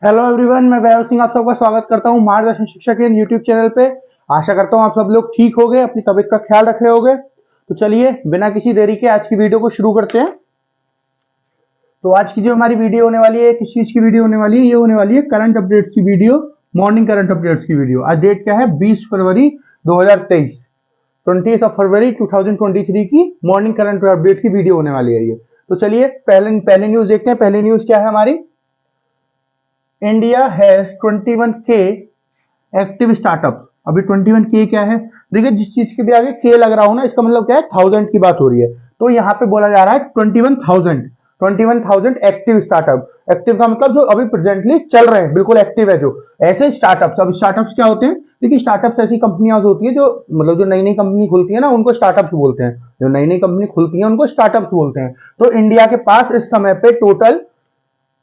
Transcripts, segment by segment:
Hello everyone, मैं वैभव सिंह आप सबका स्वागत करता हूं मार्गदर्शन शिक्षक इन यूट्यूब चैनल पे। आशा करता हूं आप सब लोग ठीक होंगे, अपनी तबीयत का ख्याल रख रहे होंगे। तो चलिए बिना किसी देरी के आज की वीडियो को शुरू करते हैं। तो आज की जो हमारी वीडियो होने वाली है, किस चीज की वीडियो होने वाली है? ये होने वाली है करंट अपडेट्स की वीडियो, मॉर्निंग करंट अपडेट्स की वीडियो। आज डेट क्या है? 20 फरवरी 2023, 20 फरवरी 2023 की मॉर्निंग करंट अपडेट की वीडियो होने वाली है ये। तो चलिए पहले पहले न्यूज देखते हैं। पहले न्यूज क्या है हमारी? India has 21K active startups. अभी 21K क्या है? देखिए, जिस चीज के भी आगे के लग रहा हो ना, इसका मतलब क्या है? 1000 की बात हो रही है। तो यहाँ पे बोला जा रहा है 21,000 एक्टिव स्टार्टअप। एक्टिव का मतलब जो अभी प्रेजेंटली चल रहे हैं, बिल्कुल एक्टिव है जो ऐसे स्टार्टअप्स। अब स्टार्टअप्स क्या होते हैं? देखिए, स्टार्टअप्स ऐसी कंपनियां होती है जो मतलब जो नई नई कंपनी खुलती है ना, उनको स्टार्टअप्स बोलते हैं। जो नई नई कंपनी खुलती है उनको स्टार्टअप्स बोलते हैं। तो इंडिया के पास इस समय पे टोटल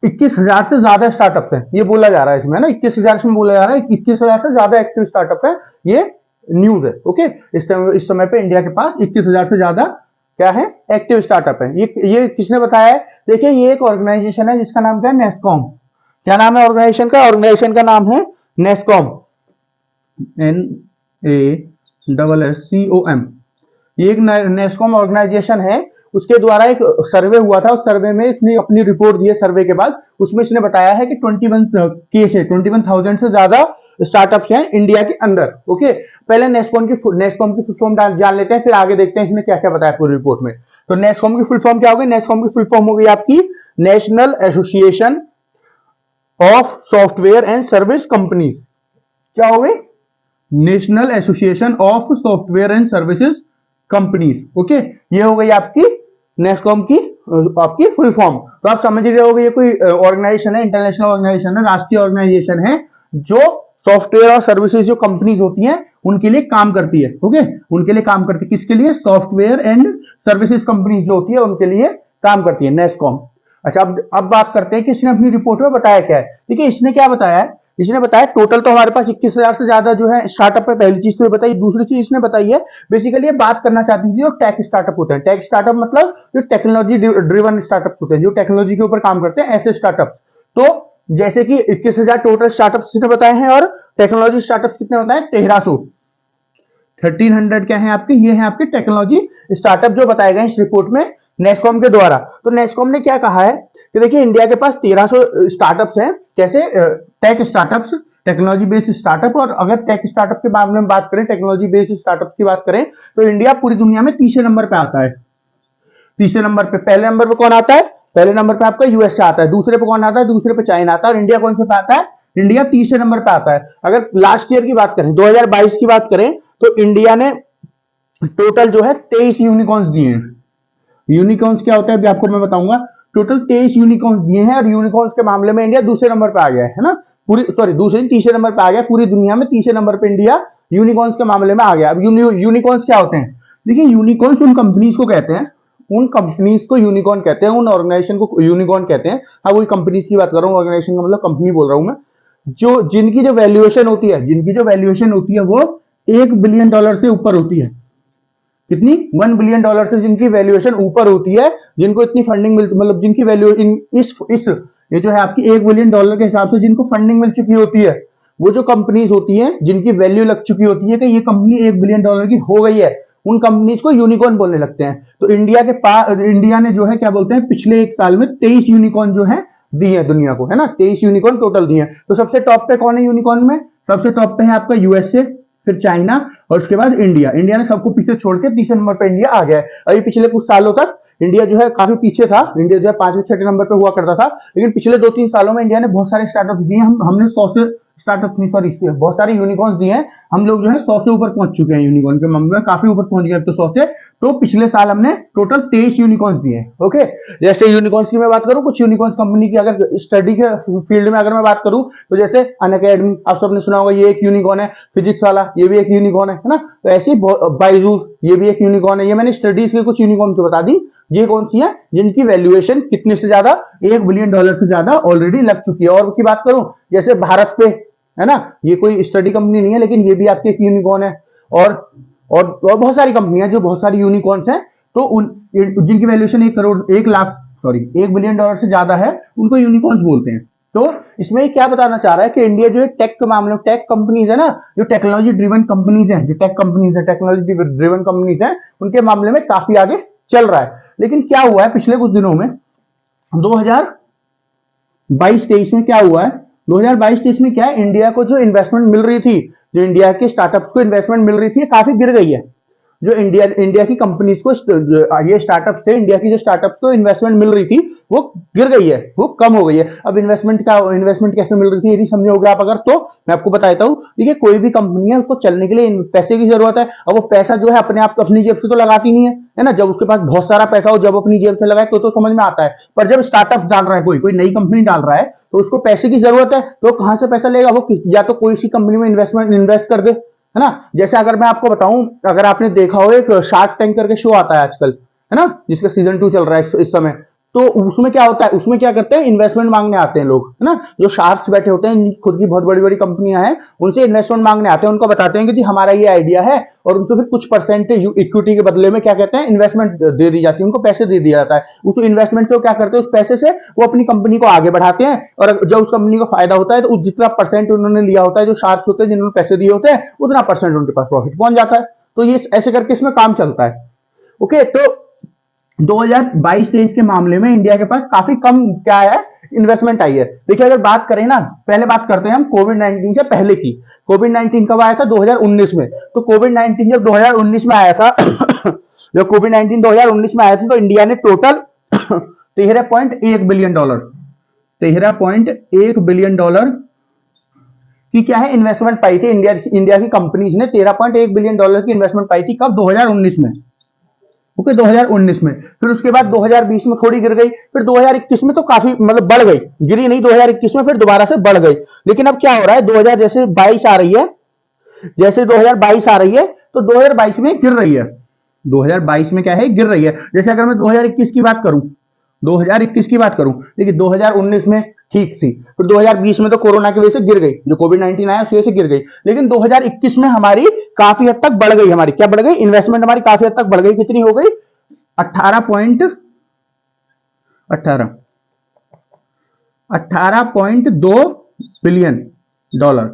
21,000 से ज्यादा स्टार्टअप्स हैं, ये बोला जा रहा है इसमें ना। 21,000 में बोला जा रहा है 21,000 से ज्यादा एक्टिव स्टार्टअप है, ये न्यूज है। ओके, इस समय पे इंडिया के पास 21,000 से ज्यादा क्या है? एक्टिव स्टार्टअप है। ये किसने बताया है? देखिए, ये एक ऑर्गेनाइजेशन है जिसका नाम क्या है? नेस्कॉम। क्या नाम है ऑर्गेनाइजेशन का? ऑर्गेनाइजेशन का नाम है नेस्कॉम, NASSCOM। ये एक नेस्कॉम ऑर्गेनाइजेशन है। उसके द्वारा एक सर्वे हुआ था, उस सर्वे में इसने अपनी रिपोर्ट दी है। सर्वे के बाद उसमें इसने बताया है कि 21,000 से ज्यादा स्टार्टअप्स हैं इंडिया के अंदर। ओके, पहले नेस्कॉम की फुल फॉर्म जान लेते हैं, फिर आगे देखते हैं इसने क्या क्या बताया पूरी रिपोर्ट में। तो नेस्कॉम की फुल फॉर्म क्या होगी? नेस्कॉम की फुल फॉर्म होगी आपकी national association of software and service companies. क्या हो गई? National association of software and services companies. Okay, ये हो गई आपकी नेस्कॉम की आपकी फुल फॉर्म। तो आप समझ रहे होगे ये कोई ऑर्गेनाइजेशन है, इंटरनेशनल ऑर्गेनाइजेशन है, राष्ट्रीय ऑर्गेनाइजेशन है जो सॉफ्टवेयर और सर्विसेज जो कंपनीज होती हैं उनके लिए काम करती है। ओके, उनके लिए काम करती है। किसके लिए? सॉफ्टवेयर एंड सर्विसेज कंपनीज जो होती है उनके लिए काम करती है नेस्कॉम। अच्छा, अब बात करते हैं कि इसने अपनी रिपोर्ट में बताया क्या है। देखिए, इसने क्या बताया है? इसने बताया टोटल तो हमारे पास 21,000 से ज्यादा जो है स्टार्टअप है। पहली चीज तो ये बताई। दूसरी चीज इसने बताई है, बेसिकली ये बात करना चाहती थी जो टेक स्टार्टअप होते हैं। टेक स्टार्टअप मतलब जो टेक्नोलॉजी ड्रिवन स्टार्टअप होते हैं, जो टेक्नोलॉजी के ऊपर काम करते हैं, ऐसे स्टार्टअप। तो जैसे कि 21,000 टोटल स्टार्टअप इसने बताए हैं, और टेक्नोलॉजी स्टार्टअप कितने होता है? 1300, 1300 क्या है आपके? ये है आपके टेक्नोलॉजी स्टार्टअप जो बताए गए इस रिपोर्ट में नेस्कॉम के द्वारा। तो नेस्कॉम ने क्या कहा है कि देखिए, इंडिया के पास 1300 स्टार्टअप्स हैं। कैसे? Tech startups, technology based startup. और अगर टेक स्टार्टअप के बारे में बात करें, टेक्नोलॉजी बेस्ड स्टार्टअप की बात करें, तो इंडिया पूरी दुनिया में तीसरे नंबर पे आता है। तीसरे नंबर पे, पहले नंबर पे कौन आता है? पहले नंबर पे आपका यूएसए आता है। दूसरे पे कौन आता है? दूसरे पे चाइना आता है। और इंडिया कौन से पे आता है? इंडिया तीसरे नंबर पे आता है। अगर लास्ट ईयर की बात करें, 2022 की बात करें, तो इंडिया ने टोटल जो है 23 यूनिकॉर्न्स दिए हैं। यूनिकॉर्न्स क्या होता है अभी आपको मैं बताऊंगा। टोटल 23 यूनिकॉर्न्स दिए हैं, और यूनिकॉर्न्स के मामले में इंडिया दूसरे नंबर पे आ गया है ना। पूरी सॉरी दूसरे तीसरे नंबर पे आ गया। पूरी दुनिया में तीसरे नंबर पे इंडिया यूनिकॉर्न्स के मामले में आ गया। अब यूनिकॉर्न्स क्या होते हैं? देखिए, यूनिकॉर्न्स उन कंपनीज को कहते हैं, उन कंपनीज को यूनिकॉर्न कहते हैं, उन ऑर्गेनाइजेशन को यूनिकॉर्न कहते हैं। हाँ, वही कंपनीज की बात कर रहा हूँ, ऑर्गेनाइजेशन का मतलब कंपनी बोल रहा हूँ मैं। जो जिनकी जो वैल्यूएशन होती है, जिनकी जो वैल्यूएशन होती है वो $1 बिलियन से ऊपर होती है। कितनी? $1 बिलियन से जिनकी वैल्यूएशन ऊपर होती है, जिनको इतनी फंडिंग मिल, मतलब जिनकी वैल्यू इस ये जो है आपकी $1 बिलियन के हिसाब से जिनको फंडिंग मिल चुकी होती है, वो जो कंपनीज होती हैं जिनकी वैल्यू लग चुकी होती है कि ये कंपनी $1 बिलियन की हो गई है, उन कंपनीज को यूनिकॉर्न बोलने लगते हैं। तो इंडिया ने जो है क्या बोलते हैं, पिछले एक साल में 23 यूनिकॉर्न जो है दी है दुनिया को, है ना। 23 यूनिकॉर्न टोटल दी है। तो सबसे टॉप पे कौन है यूनिकॉर्न में? सबसे टॉप पे है आपका यूएसए, फिर चाइना, और उसके बाद इंडिया। इंडिया ने सबको पीछे छोड़ के तीसरे नंबर पे इंडिया आ गया है। अभी पिछले कुछ सालों तक इंडिया जो है काफी पीछे था। इंडिया जो है 5वें 6वें नंबर पे हुआ करता था, लेकिन पिछले 2-3 सालों में इंडिया ने बहुत सारे स्टार्टअप दिए। हमने 100 से स्टार्टअप नहीं, सॉरी, बहुत सारे यूनिकॉर्न्स दिए हैं। हम लोग जो है 100 से ऊपर पहुंच चुके हैं यूनिकॉर्न के मामले में, काफी ऊपर पहुंच गए। तो 100 से तो पिछले साल हमने टोटल 23 यूनिकॉर्न्स दिए हैं। ओके, जैसे यूनिकॉर्न्स की मैं बात करूं, कुछ यूनिकॉर्न्स कंपनी की अगर स्टडी के फील्ड में अगर मैं बात करूं, तो जैसे अनअकैडमी, आप सबने सुना होगा, ये एक यूनिकॉर्न है। फिजिक्स वाला, ये भी एक यूनिकॉर्न है ना। तो ऐसे ही बाइजूस, ये भी एक यूनिकॉर्न है। ये मैंने स्टडीज के कुछ यूनिकॉर्न तो बता दी। ये कौन सी है? जिनकी वैल्यूएशन कितने से ज्यादा? $1 बिलियन से ज्यादा ऑलरेडी लग चुकी है। और की बात करूं, जैसे भारत पे, है ना, ये कोई स्टडी कंपनी नहीं है, लेकिन ये भी आपकी एक यूनिकॉर्न है। और और बहुत सारी कंपनियां जो बहुत सारी यूनिकॉर्न्स हैं, तो उन जिनकी valuation 1 crore, 1 lakh, sorry, $1 billion से ज्यादा है, उनको यूनिकॉर्न्स बोलते हैं। तो इसमें क्या बताना चाह रहा है कि इंडिया जो है टेक के मामले में, टेक कंपनीज है ना, जो टेक्नोलॉजी ड्रिवन कंपनीज हैं, जो टेक कंपनीज है, टेक्नोलॉजी ड्रिवन कंपनीज हैं, उनके मामले में काफी आगे चल रहा है। लेकिन क्या हुआ है पिछले कुछ दिनों में, 2022-23 में क्या हुआ है, 2022-23 में क्या है, इंडिया को जो इन्वेस्टमेंट मिल रही थी, जो इंडिया के स्टार्टअप्स को इन्वेस्टमेंट मिल रही थी, काफी गिर गई है। जो इंडिया की कंपनीज को, ये स्टार्टअप्स थे, इंडिया की जो स्टार्टअप्स को इन्वेस्टमेंट मिल रही थी वो गिर गई है, वो कम हो गई है। अब इन्वेस्टमेंट कैसे मिल रही थी ये नहीं समझे होगे आप अगर, तो मैं आपको बताता हूँ। देखिए कोई भी कंपनी है उसको चलने के लिए पैसे की जरूरत है। अब वो पैसा जो है अपने आप अपनी जेब से तो लगाती नहीं है ना, जब उसके पास बहुत सारा पैसा हो, जब अपनी जेब से लगाए तो समझ में आता है। पर जब स्टार्टअप डाल रहा है, कोई नई कंपनी डाल रहा है, तो उसको पैसे की जरूरत है, तो कहां से पैसा लेगा? वो या तो कोई सी कंपनी में इन्वेस्ट कर दे, है ना। जैसे अगर मैं आपको बताऊं, अगर आपने देखा हो एक शार्क टैंक करके शो आता है आजकल, है ना, जिसका सीजन 2 चल रहा है इस समय, तो उसमें क्या होता है, उसमें क्या करते हैं, इन्वेस्टमेंट मांगने आते हैं लोग, है ना, जो शार्क्स बैठे होते हैं, खुद की बहुत बड़ी बड़ी कंपनियां हैं, उनसे इन्वेस्टमेंट मांगने आते हैं, उनको बताते हैं कि जी हमारा ये आइडिया है, और उनको फिर कुछ परसेंटेज इक्विटी के बदले में क्या कहते हैं, इन्वेस्टमेंट दे दी जाती है, उनको पैसे दे दिया जाता है। उस इन्वेस्टमेंट से वो क्या करते हैं, उस पैसे से वो अपनी कंपनी को आगे बढ़ाते हैं, और जब उस कंपनी को फायदा होता है तो जितना परसेंट उन्होंने लिया होता है, जो शार्क्स होते हैं जिन्होंने पैसे दिए होते हैं, उतना परसेंट उनके पास प्रॉफिट पहुंच जाता है। तो ये ऐसे करके इसमें काम चलता है। ओके, तो 2022-23 के मामले में इंडिया के पास काफी कम क्या है, इन्वेस्टमेंट आई है। देखिए अगर बात करें ना, पहले बात करते हैं हम कोविड-19 से पहले की। कोविड-19 कब आया था? 2019 में। तो कोविड-19 जब 2019 में आया था जब कोविड-19 2019 में आया था, तो इंडिया ने total 13.1 billion dollar 13.1 billion dollar की क्या है, इन्वेस्टमेंट पाई थी। इंडिया की कंपनीज ने 13.1 बिलियन डॉलर की इन्वेस्टमेंट पाई थी। कब? 2019 में। ओके, 2019 में। फिर उसके बाद 2020 में थोड़ी गिर गई, फिर 2021 में तो काफी मतलब बढ़ गई, गिरी नहीं 2021 में, फिर दोबारा से बढ़ गई। लेकिन अब क्या हो रहा है, 2000 जैसे 22 आ रही है, जैसे 2022 आ रही है, तो 2022 में गिर रही है। 2022 में क्या है, गिर रही है। जैसे अगर मैं 2021 की बात करूं, 2021 की बात करूं, देखिए 2019 में ठीक थी, फिर 2020 में तो कोरोना की वजह से गिर गई, जो कोविड-19 आया उसकी वजह से गिर गई। लेकिन 2021 में हमारी काफी हद तक बढ़ गई, हमारी क्या बढ़ गई, इन्वेस्टमेंट हमारी काफी हद तक बढ़ गई। कितनी हो गई? 18.2 बिलियन डॉलर।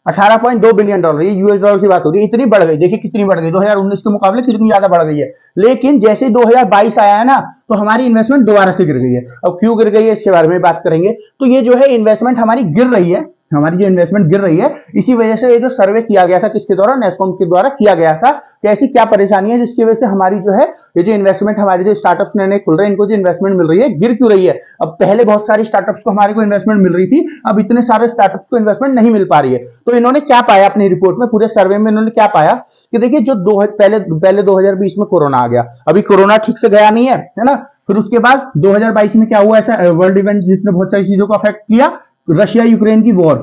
18.2 बिलियन डॉलर, ये यूएस डॉलर की बात हो रही है। इतनी बढ़ गई, देखिए कितनी बढ़ गई, 2019 के मुकाबले कितनी ज्यादा बढ़ गई है। लेकिन जैसे 2022 आया है ना, तो हमारी इन्वेस्टमेंट दोबारा से गिर गई है। अब क्यों गिर गई है इसके बारे में बात करेंगे। तो ये जो है इन्वेस्टमेंट हमारी गिर रही है, हमारी जो इन्वेस्टमेंट गिर रही है, इसी वजह से ये जो सर्वे किया गया था, किसके द्वारा, नेस्कॉम के द्वारा किया गया था, कैसी क्या परेशानी है जिसकी वजह से हमारी जो है ये जो इन्वेस्टमेंट, हमारे जो स्टार्टअप्स नए नए खुल रहे हैं, इनको जो इन्वेस्टमेंट मिल रही है, गिर क्यों रही है। अब पहले बहुत सारी स्टार्टअप्स को हमारे को इन्वेस्टमेंट मिल रही थी, अब इतने सारे स्टार्टअप्स को इन्वेस्टमेंट नहीं मिल पा रही है। तो इन्होंने क्या पाया अपनी रिपोर्ट में, पूरे सर्वे में इन्होंने क्या पाया कि देखिए जो पहले 2020 में कोरोना आ गया, अभी कोरोना ठीक से गया नहीं है ना। फिर उसके बाद 2022 में क्या हुआ, ऐसा वर्ल्ड इवेंट जिसने बहुत सारी चीजों को अफेक्ट किया, रशिया यूक्रेन की वॉर,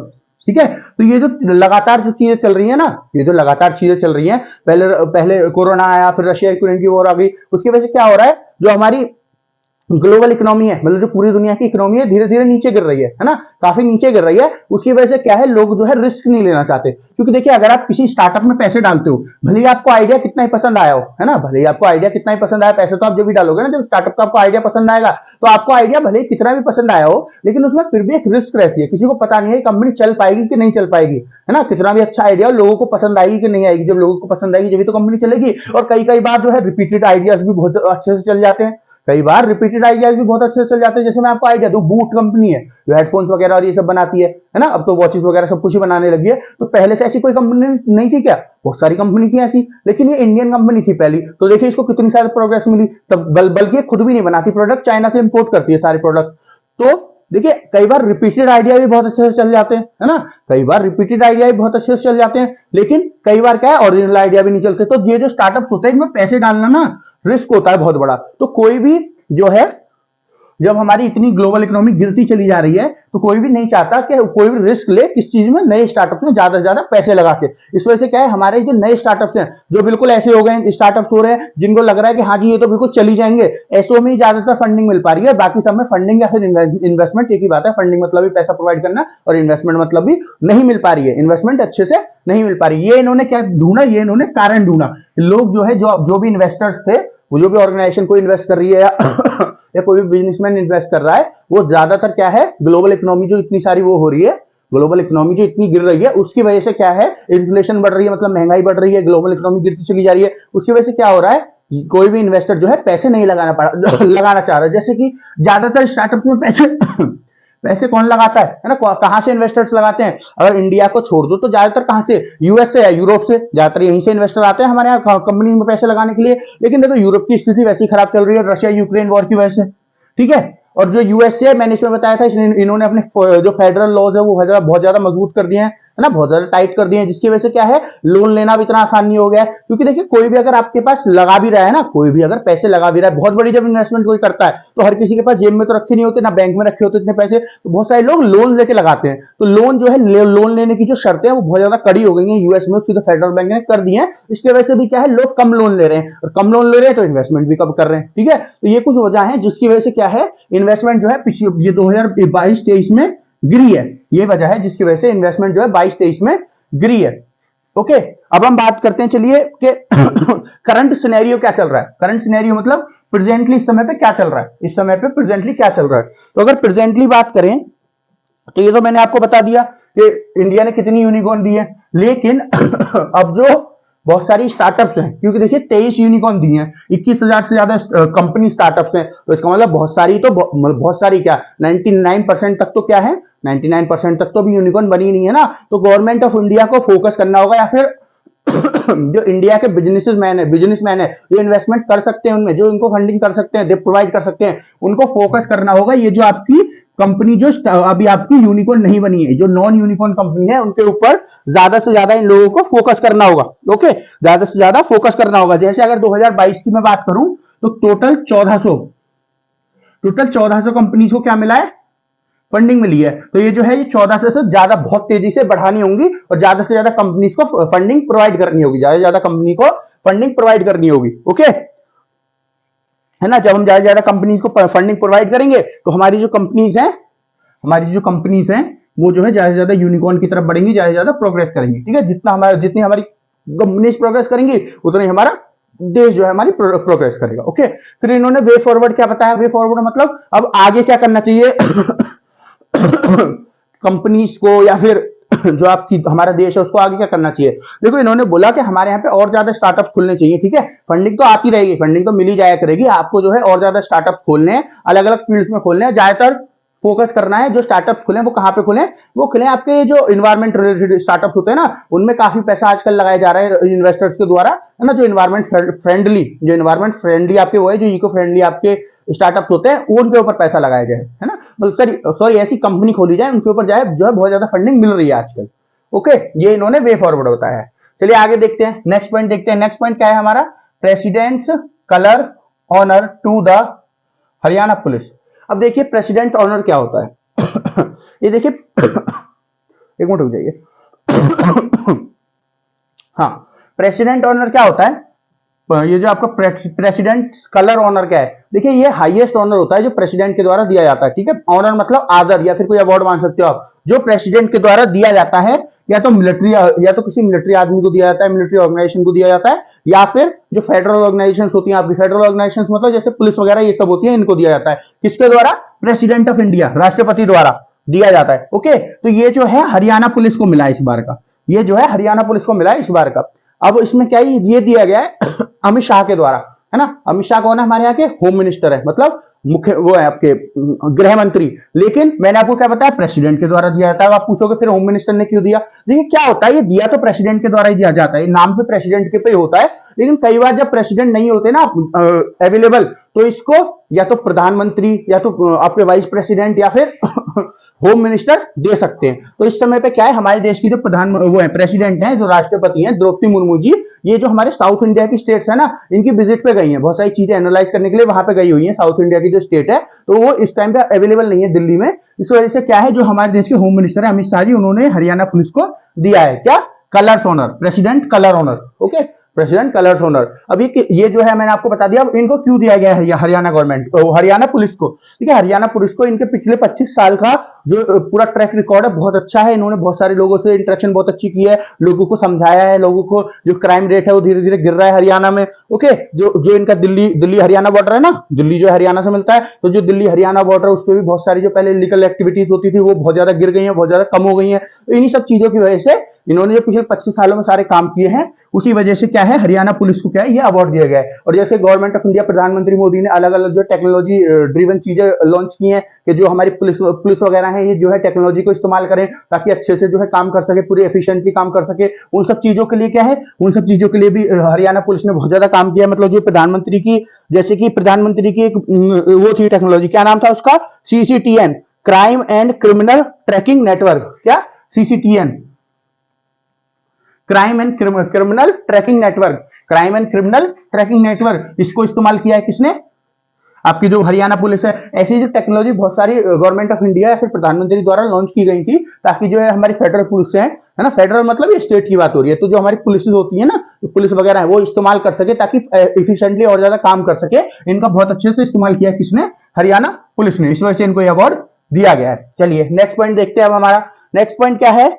ठीक है। तो ये जो लगातार जो चीजें चल रही है ना, ये जो लगातार चीजें चल रही हैं, पहले कोरोना आया, फिर रशिया यूक्रेन की वॉर आ गई, उसकी वजह से क्या हो रहा है, जो हमारी ग्लोबल इकोनॉमी है, मतलब जो पूरी दुनिया की इकोनॉमी है, धीरे धीरे नीचे गिर रही है ना, काफी नीचे गिर रही है। उसकी वजह से क्या है, लोग जो है रिस्क नहीं लेना चाहते। क्योंकि देखिए अगर आप किसी स्टार्टअप में पैसे डालते हो, भले ही आपको आइडिया कितना ही पसंद आया हो, है ना, भले ही आपको आइडिया कितना ही पसंद आया, पैसे तो आप जब भी डालोगे ना, जब स्टार्टअप का आपको आइडिया पसंद आएगा, तो आपको आइडिया भले ही कितना भी पसंद आया हो, लेकिन उसमें फिर भी एक रिस्क रहती है। किसी को पता नहीं है कंपनी चल पाएगी कि नहीं चल पाएगी, है ना। कितना भी अच्छा आइडिया लोगों को पसंद आएगी कि नहीं आएगी, जब लोगों को पसंद आएगी जब तो कंपनी चलेगी। और कई बार जो है रिपीटेड आइडियाज भी बहुत अच्छे से चल जाते हैं, कई बार रिपीटेड आइडियाज भी बहुत अच्छे से चल जाते हैं। जैसे मैं आपको आइडिया दूं, बूट कंपनी है जो हेडफोन्स वगैरह और ये सब बनाती है ना, अब तो वॉचेस वगैरह सब कुछ ही बनाने लगी है। तो पहले से ऐसी कोई कंपनी नहीं थी क्या? बहुत सारी कंपनी थी ऐसी, लेकिन ये इंडियन कंपनी थी पहली। तो देखिए इसको कितनी सारी प्रोग्रेस मिली, तब बल्कि खुद भी नहीं बनाती प्रोडक्ट, चाइना से इंपोर्ट करती है सारे प्रोडक्ट। तो देखिए कई बार रिपीटेड आइडिया भी बहुत अच्छे से चल जाते हैं, है ना, कई बार रिपीटेड आइडिया भी बहुत अच्छे से चल जाते हैं, लेकिन कई बार क्या है, ओरिजिनल आइडिया भी नहीं चलते। तो ये जो स्टार्टअप होते हैं इनमें पैसे डालना ना रिस्क होता है बहुत बड़ा। तो कोई भी जो है, जब हमारी इतनी ग्लोबल इकोनॉमी गिरती चली जा रही है, तो कोई भी नहीं चाहता कि कोई भी रिस्क ले किस चीज में, नए स्टार्टअप में ज्यादा से ज्यादा पैसे लगा के। इस वजह से क्या है, हमारे जो नए स्टार्टअप्स हैं, जो बिल्कुल ऐसे हो गए स्टार्टअप्स हो रहे हैं जिनको लग रहा है कि हाँ जी ये तो बिल्कुल चली जाएंगे, ऐसो में ही ज्यादातर फंडिंग मिल पा रही है। बाकी सब में फंडिंग या फिर इन्वेस्टमेंट एक ही बात है। फंडिंग मतलब भी पैसा प्रोवाइड करना, और इन्वेस्टमेंट मतलब भी नहीं मिल पा रही है, इन्वेस्टमेंट अच्छे से नहीं मिल पा रही। ये इन्होंने क्या ढूंढा, ये इन्होंने कारण ढूंढा। लोग जो है, जो भी इन्वेस्टर्स थे, वो जो भी ऑर्गेनाइजेशन कोई इन्वेस्ट कर रही है या कोई भी बिजनेसमैन इन्वेस्ट कर रहा है, वो ज्यादातर क्या है, ग्लोबल इकोनॉमी जो इतनी सारी वो हो रही है, ग्लोबल इकोनॉमी जो इतनी गिर रही है उसकी वजह से क्या है, इन्फ्लेशन बढ़ रही है, मतलब महंगाई बढ़ रही है, ग्लोबल इकोनॉमी गिरती चली जा रही है, उसकी वजह से क्या हो रहा है, कोई भी इन्वेस्टर जो है पैसे नहीं लगाना चाह रहा है। जैसे कि ज्यादातर स्टार्टअप में पैसे पैसे कौन लगाता है ना, कहां से इन्वेस्टर्स लगाते हैं, अगर इंडिया को छोड़ दो तो ज्यादातर कहां से, यूएस से या यूरोप से, ज्यादातर यहीं से इन्वेस्टर आते हैं हमारे यहाँ कंपनी में पैसे लगाने के लिए। लेकिन देखो यूरोप की स्थिति वैसी खराब चल रही है रशिया यूक्रेन वॉर की वजह से, ठीक है। और जो यूएसए, मैंने इसमें बताया था, इन्होंने अपने जो फेडरल लॉज है वो बहुत ज्यादा मजबूत कर दिए हैं, है ना, बहुत ज्यादा टाइट कर दिए हैं, जिसकी वजह से क्या है, लोन लेना भी इतना आसान नहीं हो गया है। क्योंकि देखिए कोई भी अगर आपके पास लगा भी रहा है ना, कोई भी अगर पैसे लगा भी रहा है, बहुत बड़ी जब इन्वेस्टमेंट कोई करता है तो हर किसी के पास जेब में तो रखे नहीं होते, ना बैंक में रखे होते इतने पैसे, तो बहुत सारे लोग लोन लेके लगाते हैं। तो लोन जो है, लोन लेने की जो शर्तें हैं वो बहुत ज्यादा कड़ी हो गई है यूएस में, उसकी तो फेडरल बैंक ने कर दी है। इसकी वजह से भी क्या है, लोग कम लोन ले रहे हैं, और कम लोन ले रहे हैं तो इन्वेस्टमेंट भी कम कर रहे हैं, ठीक है। तो ये कुछ वजह है जिसकी वजह से क्या है, इन्वेस्टमेंट जो है पिछले ये 2022-23 में गिरी है। ये वजह है जिसकी वजह से इन्वेस्टमेंट जो है 22-23 में गिरी है। ओके, अब हम बात करते हैं चलिए कि करंट सिनेरियो क्या चल रहा है। करंट सिनेरियो मतलब प्रेजेंटली इस समय पे क्या चल रहा है, इस समय पे प्रेजेंटली क्या चल रहा है। तो अगर प्रेजेंटली बात करें तो ये तो मैंने आपको बता दिया कि इंडिया ने कितनी यूनिकॉर्न दी है, लेकिन अब जो बहुत सारी स्टार्टअप्स हैं, क्योंकि देखिए 23 यूनिकॉर्न दी हैं, 21,000 से ज्यादा कंपनी स्टार्टअप्स हैं, तो इसका मतलब बहुत सारी, तो बहुत सारी क्या 99% तक तो क्या है, 99% तक तो भी यूनिकॉर्न बनी नहीं है ना। तो गवर्नमेंट ऑफ इंडिया को फोकस करना होगा, या फिर जो इंडिया के बिजनेसमैन है जो इन्वेस्टमेंट कर सकते हैं उनमें, जो इनको फंडिंग कर सकते हैं, प्रोवाइड कर सकते हैं, उनको फोकस करना होगा। ये जो आपकी कंपनी जो अभी आपकी यूनिकॉर्न नहीं बनी है, जो नॉन यूनिकॉर्न कंपनी है, उनके ऊपर ज्यादा से ज्यादा इन लोगों को फोकस करना होगा। ओके, ज्यादा से ज्यादा फोकस करना होगा। जैसे अगर 2022 की मैं बात करूं तो टोटल 1400 कंपनीज को क्या मिला है, फंडिंग मिली है। तो ये जो है, ये 1400 से ज्यादा बहुत तेजी से बढ़ानी होंगी, और ज्यादा से ज्यादा कंपनीज को फंडिंग प्रोवाइड करनी होगी, ज्यादा से ज्यादा कंपनी को फंडिंग प्रोवाइड करनी होगी। ओके, है ना। जब हम ज्यादा से ज्यादा कंपनीज को फंडिंग प्रोवाइड करेंगे तो हमारी जो कंपनीज हैं वो जो है ज्यादा से ज्यादा यूनिकॉर्न की तरफ बढ़ेंगी, ज्यादा से ज्यादा प्रोग्रेस करेंगी, ठीक है। जितनी हमारी कंपनीज प्रोग्रेस करेंगी उतना ही हमारा देश जो है हमारी प्रोग्रेस करेगा। ओके, फिर इन्होंने वे फॉरवर्ड क्या बताया, वे फॉरवर्ड मतलब अब आगे क्या करना चाहिए कंपनीज को, या फिर जो आपकी हमारा देश है उसको आगे क्या करना चाहिए। देखो इन्होंने बोला कि हमारे यहाँ पे और ज्यादा स्टार्टअप्स खुलने चाहिए, ठीक है। फंडिंग तो आती रहेगी, फंडिंग तो मिली जाया करेगी, आपको जो है और ज्यादा स्टार्टअप्स खोलने हैं, अलग अलग फील्ड्स में खोलने हैं, ज्यादातर फोकस करना है। जो स्टार्टअप्स खुले वो कहां पे खुले, वो खुले आपके जो इन्वायरमेंट रिलेटेड स्टार्टअप्स होते हैं ना, उनमें काफी पैसा आजकल लगाया जा रहा है इन्वेस्टर्स के द्वारा, है ना। जो इन्वायरमेंट फ्रेंडली आपके वो है, जो इको फ्रेंडली आपके स्टार्टअप्स होते हैं, उनके ऊपर पैसा लगाया जाए, है ना। सॉरी ऐसी कंपनी खोली जाए उनके ऊपर जाए जो है बहुत ज्यादा फंडिंग मिल रही है आजकल। ओके, ये इन्होंने वे फॉरवर्ड बताया है। चलिए आगे देखते हैं, नेक्स्ट पॉइंट देखते हैं। नेक्स्ट पॉइंट क्या है हमारा, president's colour honour to the Haryana police. अब देखिए प्रेसिडेंट ऑनर क्या होता है ये देखिए एक मिनट रुक जाइए हाँ, प्रेसिडेंट ऑनर क्या होता है, ये जो आपका प्रेसिडेंट कलर ऑनर क्या है, देखिए ये हाईएस्ट ऑनर होता है जो प्रेसिडेंट के द्वारा दिया जाता है, ठीक है। ऑनर मतलब आदर या फिर कोई अवार्ड मान सकते हो आप, जो प्रेसिडेंट के द्वारा दिया जाता है, या तो मिलिट्री, या तो किसी मिलिट्री आदमी को दिया जाता है, मिलिट्री ऑर्गेनाइजेशन को दिया जाता है, या फिर जो फेडरल ऑर्गेनाइजेशन होती है आपकी, फेडरल ऑर्गेनाइजेशन मतलब जैसे पुलिस वगैरह ये सब होती है, इनको दिया जाता है। किसके द्वारा, प्रेसिडेंट ऑफ इंडिया, राष्ट्रपति द्वारा दिया जाता है। ओके, तो ये जो है हरियाणा पुलिस को मिला इस बार का, ये जो है हरियाणा पुलिस को मिला इस बार का। अब इसमें क्या ये दिया गया है अमित शाह के द्वारा, है ना। अमित शाह कौन है, हमारे यहाँ के होम मिनिस्टर है, मतलब मुख्य वो है आपके गृह मंत्री। लेकिन मैंने आपको क्या बताया, प्रेसिडेंट के द्वारा दिया जाता है। आप पूछोगे फिर होम मिनिस्टर ने क्यों दिया, देखिए क्या होता है, ये दिया तो प्रेसिडेंट के द्वारा ही दिया जाता है, नाम पे प्रेसिडेंट के पे होता है, लेकिन कई बार जब प्रेसिडेंट नहीं होते ना अवेलेबल, तो इसको या तो प्रधानमंत्री, या तो आपके वाइस प्रेसिडेंट, या फिर होम मिनिस्टर दे सकते हैं। तो इस समय पे क्या है, हमारे देश की जो प्रधान वो है प्रेसिडेंट है, जो राष्ट्रपति हैं द्रौपदी मुर्मू जी, ये जो हमारे साउथ इंडिया की स्टेट्स है ना, इनकी विजिट पे गई हैं, बहुत सारी चीजें एनालाइज करने के लिए वहां पे गई हुई हैं। साउथ इंडिया की जो स्टेट है, तो वो इस टाइम पे अवेलेबल नहीं है दिल्ली में। इस वजह से क्या है, जो हमारे देश के होम मिनिस्टर है अमित शाह जी, उन्होंने हरियाणा पुलिस को दिया है क्या, colours honour, president colour honour. Okay, president colours honour. अभी ये जो है मैंने आपको बता दिया। अब इनको क्यों दिया गया है हरियाणा गवर्नमेंट, हरियाणा पुलिस को? ठीक है, हरियाणा पुलिस को इनके पिछले 25 साल का जो पूरा ट्रैक रिकॉर्ड है बहुत अच्छा है। इन्होंने बहुत सारे लोगों से इंटरेक्शन बहुत अच्छी की है, लोगों को समझाया है, लोगों को जो क्राइम रेट है वो धीरे धीरे गिर रहा है हरियाणा में। ओके, जो इनका दिल्ली हरियाणा बॉर्डर है ना, दिल्ली जो हरियाणा से मिलता है, तो जो दिल्ली हरियाणा बॉर्डर है उस पर भी बहुत सारी जो पहले इलीगल एक्टिविटीज होती थी वो बहुत ज्यादा गिर गई है, बहुत ज्यादा कम हो गई है। तो इन्हीं सब चीजों की वजह से इन्होंने जो पिछले 25 सालों में सारे काम किए हैं उसी वजह से क्या है, हरियाणा पुलिस को क्या है ये अवार्ड दिया गया है। और जैसे गवर्नमेंट ऑफ इंडिया, प्रधानमंत्री मोदी ने अलग अलग जो टेक्नोलॉजी ड्रिवन चीजें लॉन्च की हैं कि जो हमारी पुलिस वगैरह है ये जो है टेक्नोलॉजी को इस्तेमाल करें ताकि अच्छे से जो है काम कर सके, पूरी एफिशिएंटली काम कर सके। उन सब चीजों के लिए क्या है, उन सब चीजों के लिए भी हरियाणा पुलिस ने बहुत ज्यादा काम किया। मतलब जो प्रधानमंत्री की, जैसे कि प्रधानमंत्री की एक वो थी टेक्नोलॉजी, क्या नाम था उसका, CCTN, crime and criminal tracking network. क्या? CCTN, crime and criminal tracking network, crime and criminal tracking network. इसको इस्तेमाल किया है किसने? आपकी जो हरियाणा पुलिस है। ऐसी जो टेक्नोलॉजी बहुत सारी गवर्नमेंट ऑफ इंडिया या फिर प्रधानमंत्री द्वारा लॉन्च की गई थी ताकि जो है हमारी फेडरल पुलिस है ना, फेडरल मतलब ये स्टेट की बात हो रही है, तो जो हमारी पुलिस होती है ना, तो पुलिस वगैरह है वो इस्तेमाल कर सके ताकि इफिशिएंटली और ज्यादा काम कर सके। इनका बहुत अच्छे से इस्तेमाल किया किसने? हरियाणा पुलिस ने। इस वजह से इनको यह अवार्ड दिया गया है। चलिए नेक्स्ट पॉइंट देखते हैं। अब हमारा नेक्स्ट पॉइंट क्या है?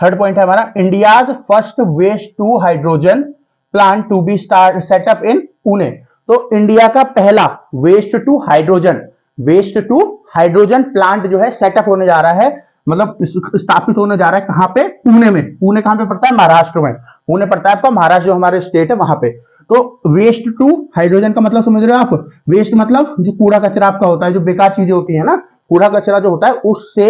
थर्ड पॉइंट है हमारा, India's first waste to hydrogen plant to be set up in Pune. तो इंडिया का पहला वेस्ट टू हाइड्रोजन प्लांट जो है सेटअप होने जा रहा है, मतलब स्थापित होने जा रहा है। कहां पे? पुणे में। पुणे कहां पे पड़ता है? महाराष्ट्र में। पुणे पड़ता है आपका महाराष्ट्र, जो हमारे स्टेट है वहां पे। तो वेस्ट टू हाइड्रोजन का मतलब समझ रहे हो आप? वेस्ट मतलब जो कूड़ा कचरा आपका होता है, जो बेकार चीजें होती है ना, कूड़ा कचरा जो होता है उससे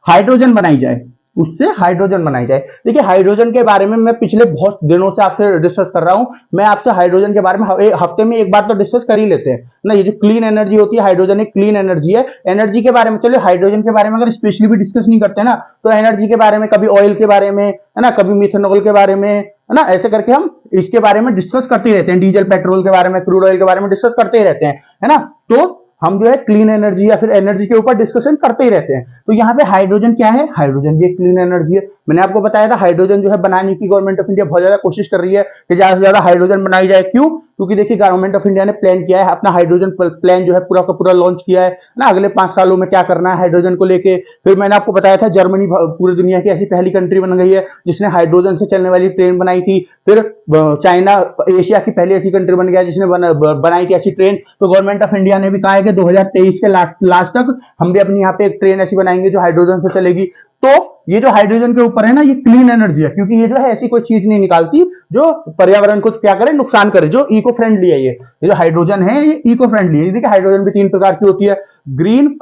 हाइड्रोजन बनाई जाए, उससे हाइड्रोजन बनाई जाए। देखिए हाइड्रोजन के बारे में मैं पिछले बहुत दिनों से आपसे डिस्कस कर रहा हूं। मैं आपसे हाइड्रोजन के बारे में हफ्ते में एक बार तो डिस्कस कर ही लेते हैं ना। ये जो क्लीन एनर्जी होती है, हाइड्रोजन एक क्लीन एनर्जी है। एनर्जी के बारे में, चलिए हाइड्रोजन के बारे में अगर स्पेशली भी डिस्कस नहीं करते ना, तो एनर्जी के बारे में कभी ऑयल के बारे में है ना, कभी मिथेनॉल के बारे में है ना, ऐसे करके हम इसके बारे में डिस्कस करते ही रहते हैं। डीजल पेट्रोल के बारे में, क्रूड ऑयल के बारे में डिस्कस करते ही रहते हैं, है ना। तो हम जो है क्लीन एनर्जी या फिर एनर्जी के ऊपर डिस्कशन करते ही रहते हैं। तो यहाँ पे हाइड्रोजन क्या है? हाइड्रोजन भी एक क्लीन एनर्जी है। मैंने आपको बताया था हाइड्रोजन जो है बनाने की गवर्नमेंट ऑफ इंडिया बहुत ज्यादा कोशिश कर रही है कि ज्यादा से ज्यादा हाइड्रोजन बनाई जाए। क्यों? क्योंकि देखिए गवर्नमेंट ऑफ इंडिया ने प्लान किया है, अपना हाइड्रोजन प्लान जो है पूरा का पूरा लॉन्च किया है ना, अगले 5 सालों में क्या करना है हाइड्रोजन को लेके। फिर मैंने आपको बताया था जर्मनी पूरी दुनिया की ऐसी पहली कंट्री बन गई है जिसने हाइड्रोजन से चलने वाली ट्रेन बनाई थी। फिर चाइना एशिया की पहली ऐसी कंट्री बन गया जिसने बनाई थी ऐसी ट्रेन। तो गवर्नमेंट ऑफ इंडिया ने भी कहा है कि 2023 के लास्ट तक हम भी अपनी यहाँ पे एक ट्रेन ऐसी बनाएंगे जो हाइड्रोजन से चलेगी। तो ये जो हाइड्रोजन के ऊपर है ना, ये क्लीन एनर्जी है, क्योंकि ये जो है ऐसी कोई चीज नहीं निकालती जो पर्यावरण को क्या करे, नुकसान करे, जो इको फ्रेंडली है। ये जो हाइड्रोजन है ये इको फ्रेंडली है। देखिए हाइड्रोजन भी 3 प्रकार की होती है, ग्रीन,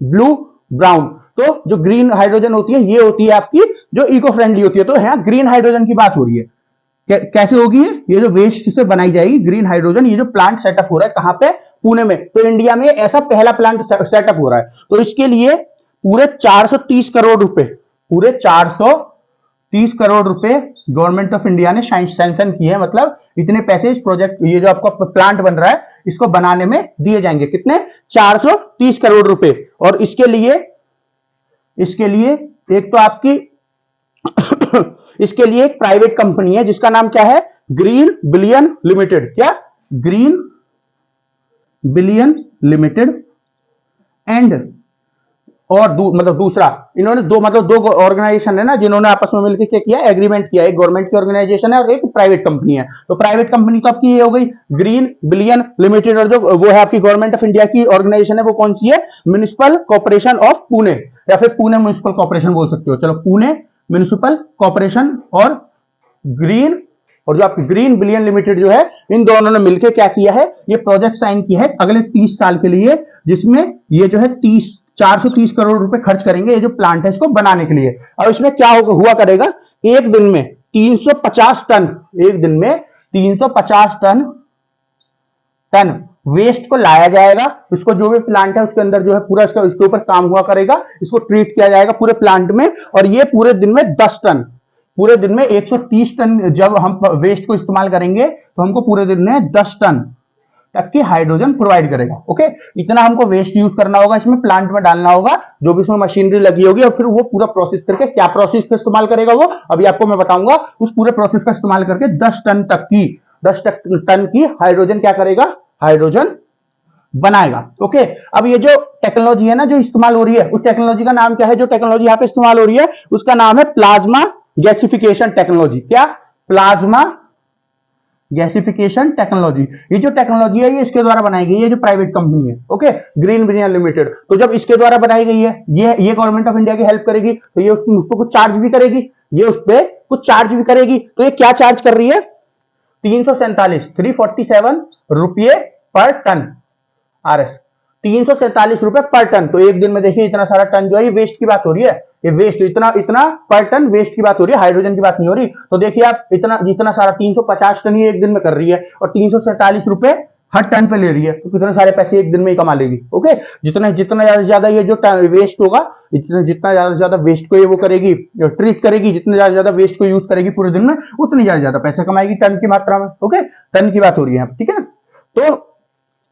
ब्लू, ब्राउन। तो जो ग्रीन हाइड्रोजन होती है ये होती है आपकी जो इको फ्रेंडली होती है। तो यहाँ ग्रीन हाइड्रोजन की बात हो रही है। कैसे होगी ये जो वेस्ट से बनाई जाएगी ग्रीन हाइड्रोजन, ये जो प्लांट सेटअप हो रहा है कहां पे? पुणे में। तो इंडिया में ऐसा पहला प्लांट सेटअप हो रहा है। तो इसके लिए पूरे 430 करोड़ रुपए, पूरे 430 करोड़ रुपए गवर्नमेंट ऑफ इंडिया ने सैंक्शन किए हैं। मतलब इतने पैसे इस प्रोजेक्ट, ये जो आपका प्लांट बन रहा है इसको बनाने में दिए जाएंगे। कितने? 430 करोड़ रुपए। और इसके लिए एक तो आपकी इसके लिए एक प्राइवेट कंपनी है जिसका नाम क्या है? Green Billion Limited. क्या? Green Billion Limited. एंड और मतलब दूसरा इन्होंने दो ऑर्गेनाइजेशन है ना जिन्होंने आपस में मिलकर क्या किया, एग्रीमेंट किया। एक गवर्नमेंट की ऑर्गेनाइजेशन है और एक प्राइवेट कंपनी है। तो प्राइवेट कंपनी तो आपकी ये हो गई ग्रीन बिलियन लिमिटेड, और जो वो है आपकी गवर्नमेंट ऑफ इंडिया की ऑर्गेनाइजेशन है वो कौन सी है? म्युनिसिपल कॉर्पोरेशन ऑफ पुणे, या फिर पुणे म्युनिसिपल कॉर्पोरेशन बोल सकते हो। चलो पुणे म्युनिसिपल कॉर्पोरेशन और ग्रीन, और जो आपकी ग्रीन बिलियन लिमिटेड जो है, इन दोनों ने मिलकर क्या किया है, ये प्रोजेक्ट साइन किया है अगले 30 साल के लिए, जिसमें ये जो है 430 करोड़ रुपए खर्च करेंगे ये जो प्लांट है इसको बनाने के लिए। और इसमें क्या हुआ करेगा, एक दिन में 350 टन, एक दिन में 350 टन वेस्ट को लाया जाएगा। इसको जो भी प्लांट है उसके अंदर जो है पूरा इसके ऊपर काम हुआ करेगा, इसको ट्रीट किया जाएगा पूरे प्लांट में। और ये पूरे दिन में 10 टन, पूरे दिन में 130 टन जब हम वेस्ट को इस्तेमाल करेंगे तो हमको पूरे दिन में 10 टन तक की हाइड्रोजन प्रोवाइड करेगा। ओके, इतना हमको वेस्ट यूज करना होगा, इसमें प्लांट में डालना होगा, जो भी इसमें मशीनरी लगी होगी, और फिर वो पूरा प्रोसेस करके क्या प्रोसेस का इस्तेमाल करेगा वो अभी आपको मैं बताऊंगा। उस पूरे प्रोसेस का इस्तेमाल करके 10 टन की हाइड्रोजन क्या करेगा, हाइड्रोजन बनाएगा। ओके, अब ये जो टेक्नोलॉजी है ना जो इस्तेमाल हो रही है, उस टेक्नोलॉजी का नाम क्या है, जो टेक्नोलॉजी यहाँ पे इस्तेमाल हो रही है उसका नाम है प्लाज्मा गैसिफिकेशन टेक्नोलॉजी। क्या, प्लाज्मा गैसिफिकेशन टेक्नोलॉजी। ये जो टेक्नोलॉजी है ये इसके द्वारा बनाई गई है, जो प्राइवेट कंपनी है, ओके, ग्रीन विलियम लिमिटेड। तो जब इसके द्वारा बनाई गई है, ये गवर्नमेंट ऑफ इंडिया की हेल्प करेगी, तो ये उसको कुछ चार्ज भी करेगी, ये उस पर कुछ चार्ज भी करेगी। तो ये क्या चार्ज कर रही है, 347 रुपये पर टन RS, 347 रुपए पर टन। तो एक दिन में देखिए इतना सारा टन जो है ये वेस्ट की बात हो रही है, ये वेस्ट इतना पर टन वेस्ट की बात हो रही है, हाइड्रोजन की बात नहीं हो रही। तो देखिए आप इतना सारा 350 टन ये एक दिन में कर रही है, और 347 रुपए हर टन पे ले रही है, तो कितने सारे पैसे एक दिन में ही कमा लेगी। ओके, जितना जितना ज्यादा ये जो वेस्ट होगा, जितना ज्यादा वेस्ट को ये वो करेगी, ट्रीट करेगी, जितना ज्यादा वेस्ट को यूज करेगी पूरे दिन में, उतनी ज्यादा पैसा कमाएगी टन की मात्रा में। ओके, टन की बात हो रही है, ठीक है ना। तो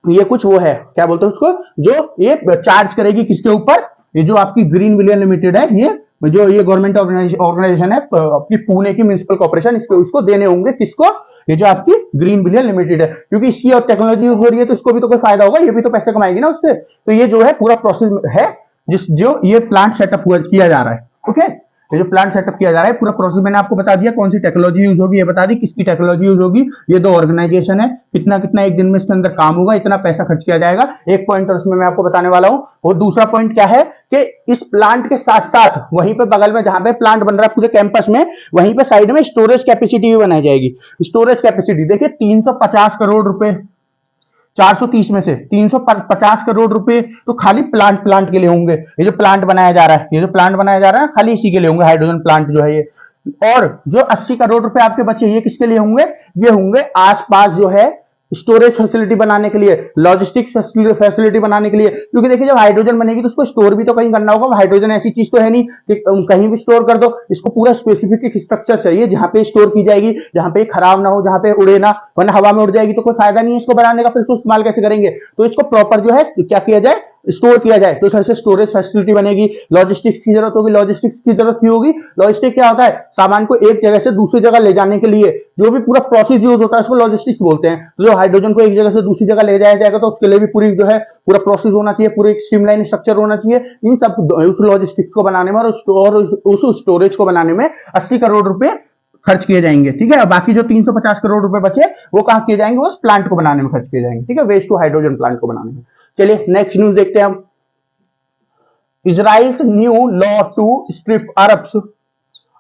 ये कुछ वो है, क्या बोलते हैं उसको, जो ये चार्ज करेगी किसके ऊपर, ये जो आपकी ग्रीन विलियम लिमिटेड है, ये जो ये गवर्नमेंट ऑर्गेनाइजेशन है आपकी पुणे की म्युनिसिपल कॉर्पोरेशन, इसको उसको देने होंगे, किसको, ये जो आपकी ग्रीन विलियम लिमिटेड है, क्योंकि इसकी और टेक्नोलॉजी यूज हो रही है तो इसको भी तो कोई फायदा होगा, ये भी तो पैसे कमाएगी ना उससे। तो ये जो है पूरा प्रोसेस है जो ये प्लांट सेटअप किया जा रहा है। ओके, ये जो प्लांट सेटअप किया जा रहा है पूरा प्रोसेस मैंने आपको बता दिया, कौन सी टेक्नोलॉजी यूज होगी ये बता दी, किसकी टेक्नोलॉजी यूज होगी, ये दो ऑर्गेनाइजेशन है, कितना कितना एक दिन में इसके अंदर काम होगा, इतना पैसा खर्च किया जाएगा, एक पॉइंट उसमें मैं आपको बताने वाला हूं। और दूसरा पॉइंट क्या है कि इस प्लांट के साथ साथ वहीं पे बगल में जहां पे प्लांट बन रहा है पूरे कैंपस में, वहीं पे साइड में स्टोरेज कैपेसिटी भी बनाई जाएगी। स्टोरेज कैपेसिटी देखिए 350 करोड़ रुपए, 430 में से 350 करोड़ रुपए तो खाली प्लांट के लिए होंगे। ये जो प्लांट बनाया जा रहा है, ये जो प्लांट बनाया जा रहा है खाली इसी के लिए होंगे, हाइड्रोजन प्लांट जो है ये। और जो 80 करोड़ रुपए आपके बचे ये किसके लिए होंगे, ये होंगे आसपास जो है स्टोरेज फैसिलिटी बनाने के लिए, लॉजिस्टिक फैसिलिटी बनाने के लिए। क्योंकि देखिए जब हाइड्रोजन बनेगी तो उसको स्टोर भी तो कहीं करना होगा। हाइड्रोजन ऐसी चीज तो है नहीं कि कहीं भी स्टोर कर दो, इसको पूरा स्पेसिफिक स्ट्रक्चर चाहिए जहां पे स्टोर की जाएगी, जहां पे खराब ना हो, जहां पे उड़े ना, वरना हवा में उड़ जाएगी तो कोई फायदा नहीं है इसको बनाने का, फिर इसको इस्तेमाल कैसे करेंगे। तो इसको प्रॉपर जो है क्या किया जाए, स्टोर किया जाए, तो ऐसे स्टोरेज फैसिलिटी बनेगी। लॉजिस्टिक्स की जरूरत होगी, लॉजिस्टिक्स की जरूरत क्यों होगी, लॉजिस्टिक क्या होता है, सामान को एक जगह से दूसरी जगह ले जाने के लिए जो भी पूरा प्रोसेस यूज होता है उसको लॉजिस्टिक्स बोलते हैं। तो जो हाइड्रोजन को एक जगह से दूसरी जगह ले जाया जाएगा तो उसके लिए भी पूरी जो है पूरा प्रोसेस होना चाहिए, पूरी स्ट्रीमलाइन स्ट्रक्चर होना चाहिए। इन सब उस लॉजिस्टिक्स को बनाने में और उस स्टोरेज को बनाने में 80 करोड़ रुपए खर्च किए जाएंगे, ठीक है। बाकी जो 350 करोड़ रुपए बचे वो कहां किए जाएंगे, उस प्लांट को बनाने में खर्च किए जाएंगे, ठीक है, वेस्ट टू हाइड्रोजन प्लांट को बनाने में। चलिए नेक्स्ट न्यूज देखते हैं हम। Israel's new law to strip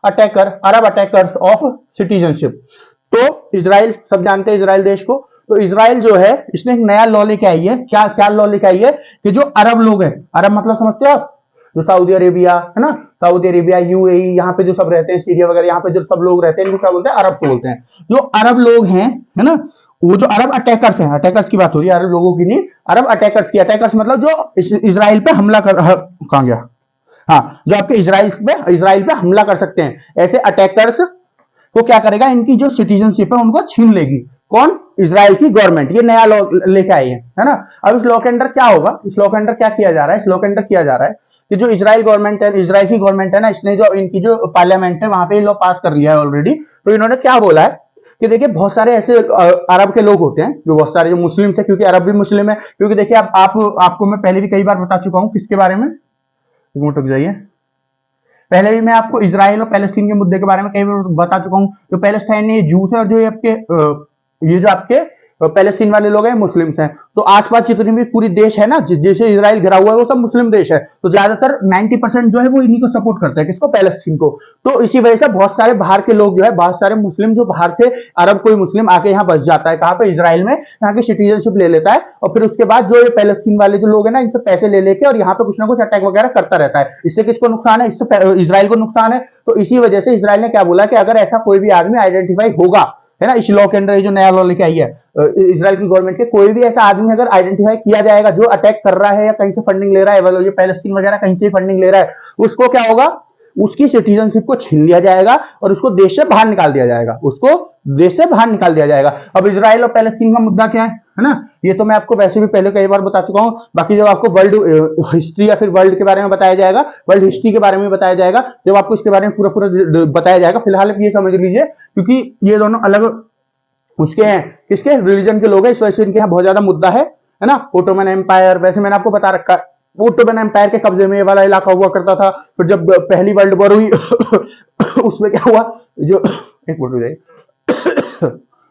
Arab attackers of citizenship. तो इजराइल, सब जानते हैं इजराइल देश को, तो इजराइल जो है इसने एक नया लॉ लेके आई है। क्या क्या लॉ लेके आई है कि जो अरब लोग हैं, अरब मतलब समझते हो आप, जो सऊदी अरेबिया है ना, सऊदी अरेबिया, यूएई, यहाँ पे जो सब रहते हैं, सीरिया वगैरह, यहाँ पे जो सब लोग रहते हैं इनको क्या बोलते हैं, अरब से बोलते हैं। जो अरब लोग हैं है ना, वो जो अरब अटैकर्स हैं, अटैकर्स की बात हो रही है, अरब लोगों की नहीं, अरब अटैकर्स की। अटैकर्स मतलब जो इजराइल पे हमला कर, कहां गया, हाँ, जो आपके इजराइल पे हमला कर सकते हैं, ऐसे अटैकर्स को क्या करेगा, इनकी जो सिटीजनशिप है उनको छीन लेगी। कौन, इजराइल की गवर्नमेंट, ये नया लॉ लेके आई है ना। अब इस लॉ के अंदर क्या होगा, इस लॉ के अंदर क्या किया जा रहा है, इस लॉ के अंदर किया जा रहा है कि जो इजराइल गवर्नमेंट है, इजराइल की गवर्नमेंट है ना, इसने जो इनकी जो पार्लियामेंट है वहां पे लॉ पास कर लिया है ऑलरेडी। तो इन्होंने क्या बोला है कि देखिए बहुत सारे ऐसे अरब के लोग होते हैं, जो बहुत सारे जो मुस्लिम है, क्योंकि अरब भी मुस्लिम है। क्योंकि देखिए आपको मैं पहले भी कई बार बता चुका हूं किसके बारे में, रुक जाइए, पहले भी मैं आपको इजराइल और पैलेस्टीन के मुद्दे के बारे में कई बार बता चुका हूं। जो पैलेस्टाइन जूस है और जो ये जो आपके पैलेस्टीन वाले लोग हैं मुस्लिम्स हैं। तो आसपास जितनी भी पूरी देश है ना, जैसे इजराइल घिरा हुआ है वो सब मुस्लिम देश है। तो ज्यादातर 90% जो है वो इन्हीं को सपोर्ट करते हैं, किसको, पैलेस्टीन को। तो इसी वजह से बहुत सारे बाहर के लोग जो है, बहुत सारे मुस्लिम जो बाहर से अरब कोई मुस्लिम आके यहाँ बस जाता है, कहाँ पे, इजराइल में, यहाँ की सिटीजनशिप ले लेता है। और फिर उसके बाद जो ये पैलेस्टीन वाले जो लोग है ना, इनसे पैसे ले लेके और यहाँ पे कुछ ना कुछ अटैक वगैरह करता रहता है। इससे किसको नुकसान है, इससे इजराइल को नुकसान है। तो इसी वजह से इजराइल ने क्या बोला कि अगर ऐसा कोई भी आदमी आइडेंटिफाई होगा, है ना, इस लॉ के अंदर, जो नया लॉ लेके आई है इजराइल की गवर्नमेंट के, कोई भी ऐसा आदमी अगर आइडेंटिफाई किया जाएगा जो अटैक कर रहा है या कहीं से फंडिंग ले रहा है, ये पैलेस्टीन वगैरह कहीं से फंडिंग ले रहा है, उसको क्या होगा, उसकी सिटीजनशिप को छीन लिया जाएगा और उसको देश से बाहर निकाल दिया जाएगा, उसको देश से बाहर निकाल दिया जाएगा। अब इजराइल और पैलेस्टीन का मुद्दा क्या है ना, ये तो मैं आपको वैसे भी पहले कई बार बता चुका हूं। बाकी जब आपको वर्ल्ड हिस्ट्री या फिर वर्ल्ड के बारे में बताया जाएगा, वर्ल्ड हिस्ट्री के बारे में बताया जाएगा, जब आपको इसके बारे में पूरा पूरा बताया जाएगा। फिलहाल ये समझ लीजिए, क्योंकि ये दोनों अलग उसके हैं, किसके, रिलीजन के लोग हैं, इस वजह से इनके यहाँ बहुत ज्यादा मुद्दा है ना। ओटोमन एम्पायर, वैसे मैंने आपको बता रखा, ओटोमन एम्पायर के कब्जे में ये वाला इलाका हुआ करता था। फिर जब पहली वर्ल्ड वॉर हुई उसमें क्या हुआ, जो एक मिनट हो जाए,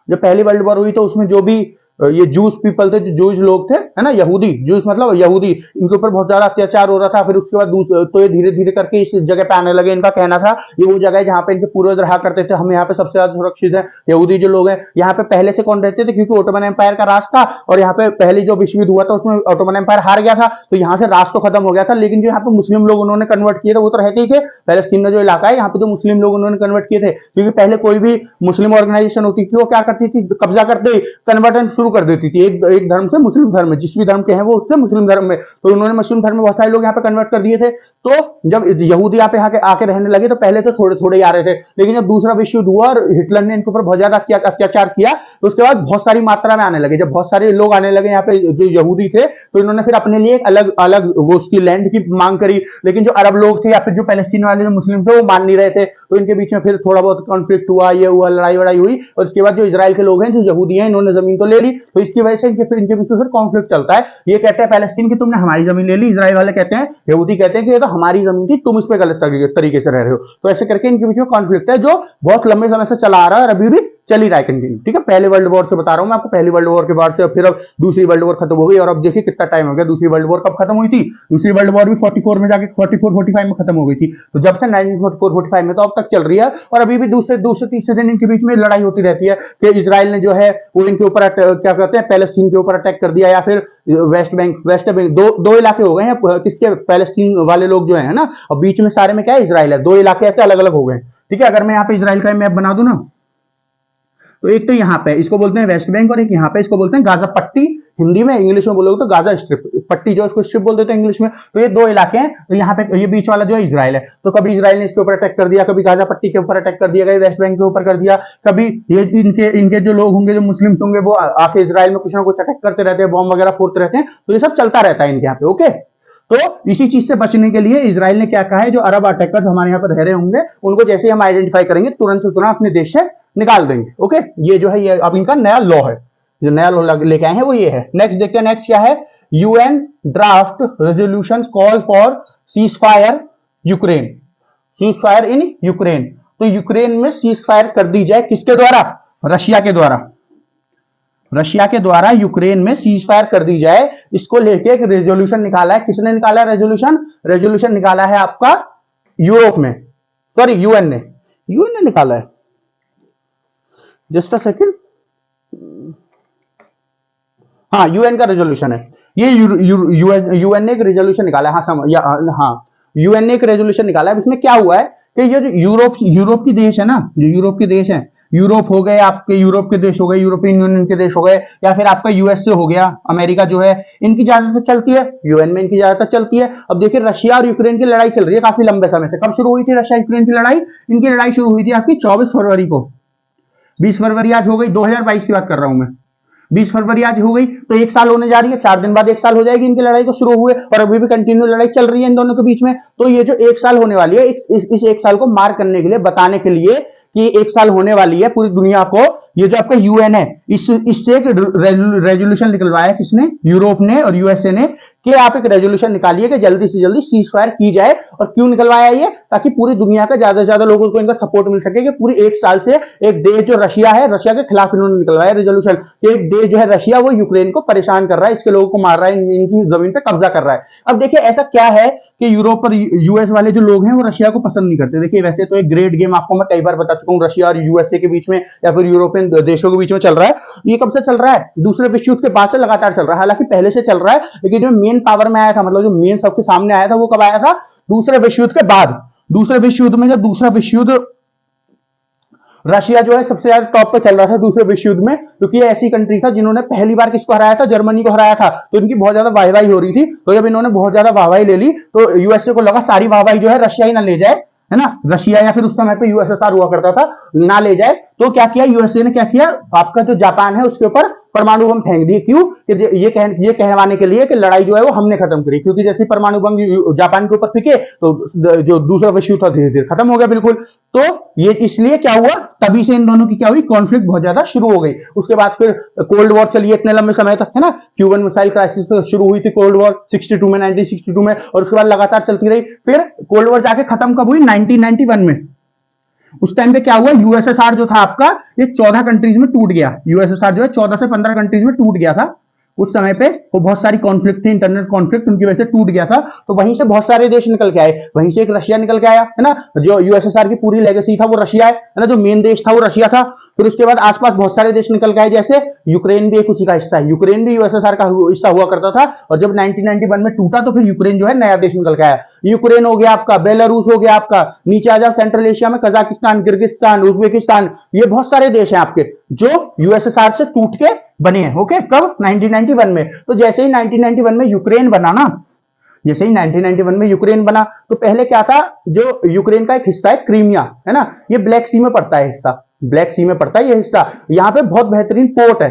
जब पहली वर्ल्ड वॉर हुई तो उसमें जो भी ये जूस पीपल थे, जो जूस लोग थे, है ना, यहूदी, जूस मतलब यहूदी, इनके ऊपर बहुत ज्यादा अत्याचार हो रहा था। फिर उसके बाद तो ये धीरे धीरे करके इस जगह पे आने लगे। इनका कहना था ये वो जगह है जहाँ पे इनके पूर्वज रहा करते थे, हम यहाँ पे सबसे ज्यादा सुरक्षित है। यहूदी जो लोग हैं यहाँ पे पहले से कौन रहते थे, क्योंकि ओटोमन एम्पायर का राज था और यहाँ पे पहली जो विश्व युद्ध हुआ था उसमें ओटोमन एम्पायर हार गया था, तो यहाँ से राज तो खत्म हो गया था। लेकिन जो यहाँ पे मुस्लिम लोग उन्होंने कन्वर्ट किए थे वो तो रहते ही थे। पैलेस्टीन में जो इलाका है यहाँ पे जो मुस्लिम लोग उन्होंने कन्वर्ट किए थे, क्योंकि पहले कोई भी मुस्लिम ऑर्गेनाइजेशन होती थी वो क्या करती थी, कब्जा करते कन्वर्टन शुरू कर देती थी, एक धर्म से मुस्लिम धर्म में, जिस भी धर्म के हैं वो उससे मुस्लिम धर्म में। तो उन्होंने मुस्लिम धर्म में बहुत सारे लोग यहाँ पे कन्वर्ट कर दिए थे। तो जब यहूदी यहाँ पे आके रहने लगे तो पहले तो थोड़े थोड़े ही आ रहे थे, लेकिन जब दूसरा विश्व युद्ध हुआ और हिटलर ने इनके ऊपर बहुत ज्यादा अत्याचार किया तो उसके बाद बहुत सारी मात्रा में आने लगे। जब बहुत सारे लोग आने लगे यहाँ पे जो यहूदी थे, तो इन्होंने फिर अपने लिए एक अलग अलग वो उसकी लैंड की मांग करी। लेकिन जो अरब लोग थे या फिर जो पैलेस्टीन वाले जो मुस्लिम थे वो मान नहीं रहे थे, तो इनके बीच में फिर थोड़ा बहुत कॉन्फ्लिक्ट हुआ, ये हुआ, लड़ाई वड़ाई हुई। और इसके बाद जो इजराइल के लोग हैं, जो यहूदी हैं, इन्होंने जमीन तो ले ली, तो इसकी वजह से इनके बीच में फिर कॉन्फ्लिक्ट चलता है। ये कहते हैं पैलेस्टीन की तुमने हमारी जमीन ले ली, इजराइल वाले कहते हैं, यहूदी कहते हैं कि ये तो हमारी जमीन थी, तुम इस पे गलत तरीके से रह रहे हो। तो ऐसे करके इनके बीच में कॉन्फ्लिक्ट है जो बहुत लंबे समय से चला आ रहा है और अभी भी चल ही रहा है कंटिन्यू। ठीक है, पहले वर्ल्ड वॉर से बता रहा हूं मैं आपको, पहली वर्ल्ड वॉर के बाद से फिर अब दूसरी वर्ल्ड वॉर खत्म हो गई। और अब देखिए कितना टाइम हो गया, दूसरी वर्ल्ड वॉर कब खत्म हुई थी, दूसरी वर्ल्ड वॉर भी 44 में जाके 44-45 में खत्म हो गई थी। तो जब से 1944-45 में तो अब तक चल रही है और अभी भी दूसरे तीसरे दिन इनके बीच में लड़ाई होती रहती है कि इजराइल ने जो है वो इनके ऊपर क्या कहते हैं, पैलेस्टीन के ऊपर अटैक कर दिया, या फिर वेस्ट बैंक दो इलाके हो गए हैं किसके, पैलेस्टीन वाले लोग जो है ना, और बीच में सारे में क्या है, इजराइल है। दो इलाके ऐसे अलग अलग हो गए। ठीक है, अगर मैं यहाँ पे इजराइल का मैप बना दूं ना, तो एक तो यहाँ पे इसको बोलते हैं वेस्ट बैंक और एक यहाँ पे इसको बोलते हैं गाजा पट्टी, हिंदी में, इंग्लिश में बोलोगे तो गाजा स्ट्रिप, पट्टी जो इसको स्ट्रिप बोल देते हैं इंग्लिश में। तो ये दो इलाके हैं, तो यहाँ पे ये बीच वाला जो है इजराइल है। तो कभी इजराइल ने इसके ऊपर अटैक कर दिया, कभी गाजा पट्टी के ऊपर अटैक कर दिया, कभी वेस्ट बैंक के ऊपर कर दिया, कभी ये इनके जो लोग होंगे, जो मुस्लिम होंगे, वो आके इजराइल में कुछ ना कुछ अटैक करते रहते हैं, बॉम्ब वगैरह फोड़ते रहते हैं। तो ये सब चलता रहता है इनके यहाँ पे। ओके, तो इसी चीज से बचने के लिए इजराइल ने क्या कहा है, जो अरब अटैकर्स हमारे यहाँ पर रह रहे होंगे उनको जैसे हम आइडेंटिफाई करेंगे तुरंत से तुरंत अपने देश से निकाल देंगे। ओके, ये जो है ये अब इनका नया लॉ है, जो नया लॉ लेके आए हैं वो ये है। नेक्स्ट देखते हैं, नेक्स्ट क्या है, UN draft resolution call for cease fire Ukraine, cease fire in Ukraine. तो यूक्रेन में सीज फायर कर दी जाए, किसके द्वारा, रशिया के द्वारा, रशिया के द्वारा यूक्रेन में सीज फायर कर दी जाए। इसको लेके एक रेजोल्यूशन निकाला है, किसने निकाला है रेजोल्यूशन, रेजोल्यूशन निकाला है आपका यूरोप में, सॉरी यूएन ने निकाला है। जस्ट अ सेकंड, हाँ यूएन का रेजोल्यूशन है ये, यूएन ने एक रेजोल्यूशन निकाला है। हाँ यूएन ने एक रेजोल्यूशन निकाला है। इसमें क्या हुआ है कि ये जो यूरोप की देश है ना, जो यूरोप के देश है, यूरोप हो गए आपके, यूरोप के देश हो गए, यूरोपियन यूनियन के देश हो गए, या फिर आपका यूएसए हो गया, अमेरिका जो है, इनकी ज्यादातर चलती है यूएन में, इनकी ज्यादातर चलती है। अब देखिए रशिया और यूक्रेन की लड़ाई चल रही है काफी लंबे समय से। कब शुरू हुई थी रशिया यूक्रेन की लड़ाई, इनकी लड़ाई शुरू हुई थी आपकी 24 फरवरी को, 20 फरवरी आज हो गई, 2022 की बात कर रहा हूं मैं, 20 फरवरी आज हो गई, तो एक साल होने जा रही है, 4 दिन बाद एक साल हो जाएगी इनकी लड़ाई को शुरू हुए, और अभी भी कंटिन्यू लड़ाई चल रही है इन दोनों के बीच में। तो ये जो एक साल होने वाली है, इस एक साल को मार्क करने के लिए, बताने के लिए कि एक साल होने वाली है पूरी दुनिया को, ये जो आपका यूएन है इससे एक रेजोल्यूशन निकलवाया है, किसने, यूरोप ने और यूएसए ने, कि आप एक रेजोल्यूशन निकालिए कि जल्दी से जल्दी सीज फायर की जाए। और क्यों निकलवाया ये, ताकि पूरी दुनिया का ज्यादा से ज्यादा लोगों को इनका सपोर्ट मिल सके। कि पूरी एक साल से एक देश जो रशिया है, रशिया के खिलाफ इन्होंने निकलवाया रेजोल्यूशन कि एक देश जो है रशिया, वो यूक्रेन को परेशान कर रहा है, इसके लोगों को मार रहा है, इनकी जमीन पे कब्जा कर रहा है। अब देखिए ऐसा क्या है कि यूरोप और यूएस वाले जो लोग हैं वो रशिया को पसंद नहीं करते। देखिए वैसे तो एक ग्रेट गेम आपको मैं कई बार बता चुका हूँ, रशिया और यूएसए के बीच में या फिर यूरोपियन देशों के बीच में चल रहा है। ये कब से चल रहा है, दूसरे विश्व युद्ध के बाद से लगातार चल रहा है। हालांकि पहले से चल रहा है, लेकिन जो मेन पावर में आया था, मतलब जो मेन सबके सामने आया था, वो कब आया था, दूसरे विश्व युद्ध के बाद। दूसरे विश्व युद्ध में जब दूसरा विश्व युद्ध, रशिया जो है सबसे ज्यादा टॉप पे चल रहा था दूसरे विश्व युद्ध में, क्योंकि ये ऐसी कंट्री था जिन्होंने पहली बार किसको हराया था, जर्मनी को हराया था। तो इनकी बहुत ज्यादा वाहवाही हो रही थी। तो जब इन्होंने बहुत ज्यादा वाहवाही ले ली, तो यूएसए को लगा सारी वाहवाही जो है रशिया ही ना ले जाए, है ना, रशिया या फिर उस समय पे यूएसएसआर हुआ करता था, ना ले जाए, तो क्या किया यूएसए ने, क्या किया, आपका जो जापान है उसके ऊपर परमाणु बम फेंक दिए। क्यों? कि ये कहवाने के लिए कि लड़ाई जो है वो हमने खत्म करी, क्योंकि जैसे परमाणु बम जापान के ऊपर फेंके तो जो दूसरा विश्व युद्ध था धीरे धीरे खत्म हो गया बिल्कुल। तो ये इसलिए क्या हुआ, तभी से इन दोनों की क्या हुई, कॉन्फ्लिक्ट बहुत ज्यादा शुरू हो गई। उसके बाद फिर कोल्ड वॉर चली इतने लंबे समय तक, है ना, क्यूबन मिसाइल क्राइसिस शुरू हुई थी कोल्ड वॉर 62 में, 1962 में, और उसके बाद लगातार चलती रही। फिर कोल्ड वॉर जाके खत्म कब हुई, 1991 में। उस टाइम पे क्या हुआ, यूएसएसआर जो था आपका, ये 14 कंट्रीज में टूट गया। यूएसएसआर जो है 14 से 15 कंट्रीज में टूट गया था उस समय पे। वो बहुत सारी कॉन्फ्लिक्ट थी, इंटरनल कॉन्फ्लिक्ट, उनकी वजह से टूट गया था। तो वहीं से बहुत सारे देश निकल के आए, वहीं से एक रशिया निकल के आया, है ना, जो यूएसएसआर की पूरी लेगेसी था वो रशिया है ना, जो मेन देश था वो रशिया था। फिर उसके बाद आसपास बहुत सारे देश निकल के आए, जैसे यूक्रेन भी एक उसी का हिस्सा है, यूक्रेन भी यूएसएसआर का हिस्सा हुआ करता था, और जब 1991 में टूटा तो फिर यूक्रेन जो है नया देश निकल के आया। यूक्रेन हो गया आपका, बेलारूस हो गया आपका, नीचे आ जाओ सेंट्रल एशिया में कजाकिस्तान, किर्गिस्तान, उज्बेकिस्तान, ये बहुत सारे देश हैं आपके जो यूएसएसआर से टूट के बने हैं। ओके, कब, 1991 में। तो जैसे ही 1991 में यूक्रेन बना ना, जैसे ही 1991 में यूक्रेन बना, तो पहले क्या था, जो यूक्रेन का एक हिस्सा है क्रीमिया, है ना, ये ब्लैक सी में पड़ता है हिस्सा, ब्लैक सी में पड़ता है ये हिस्सा। यहाँ पे बहुत बेहतरीन पोर्ट है,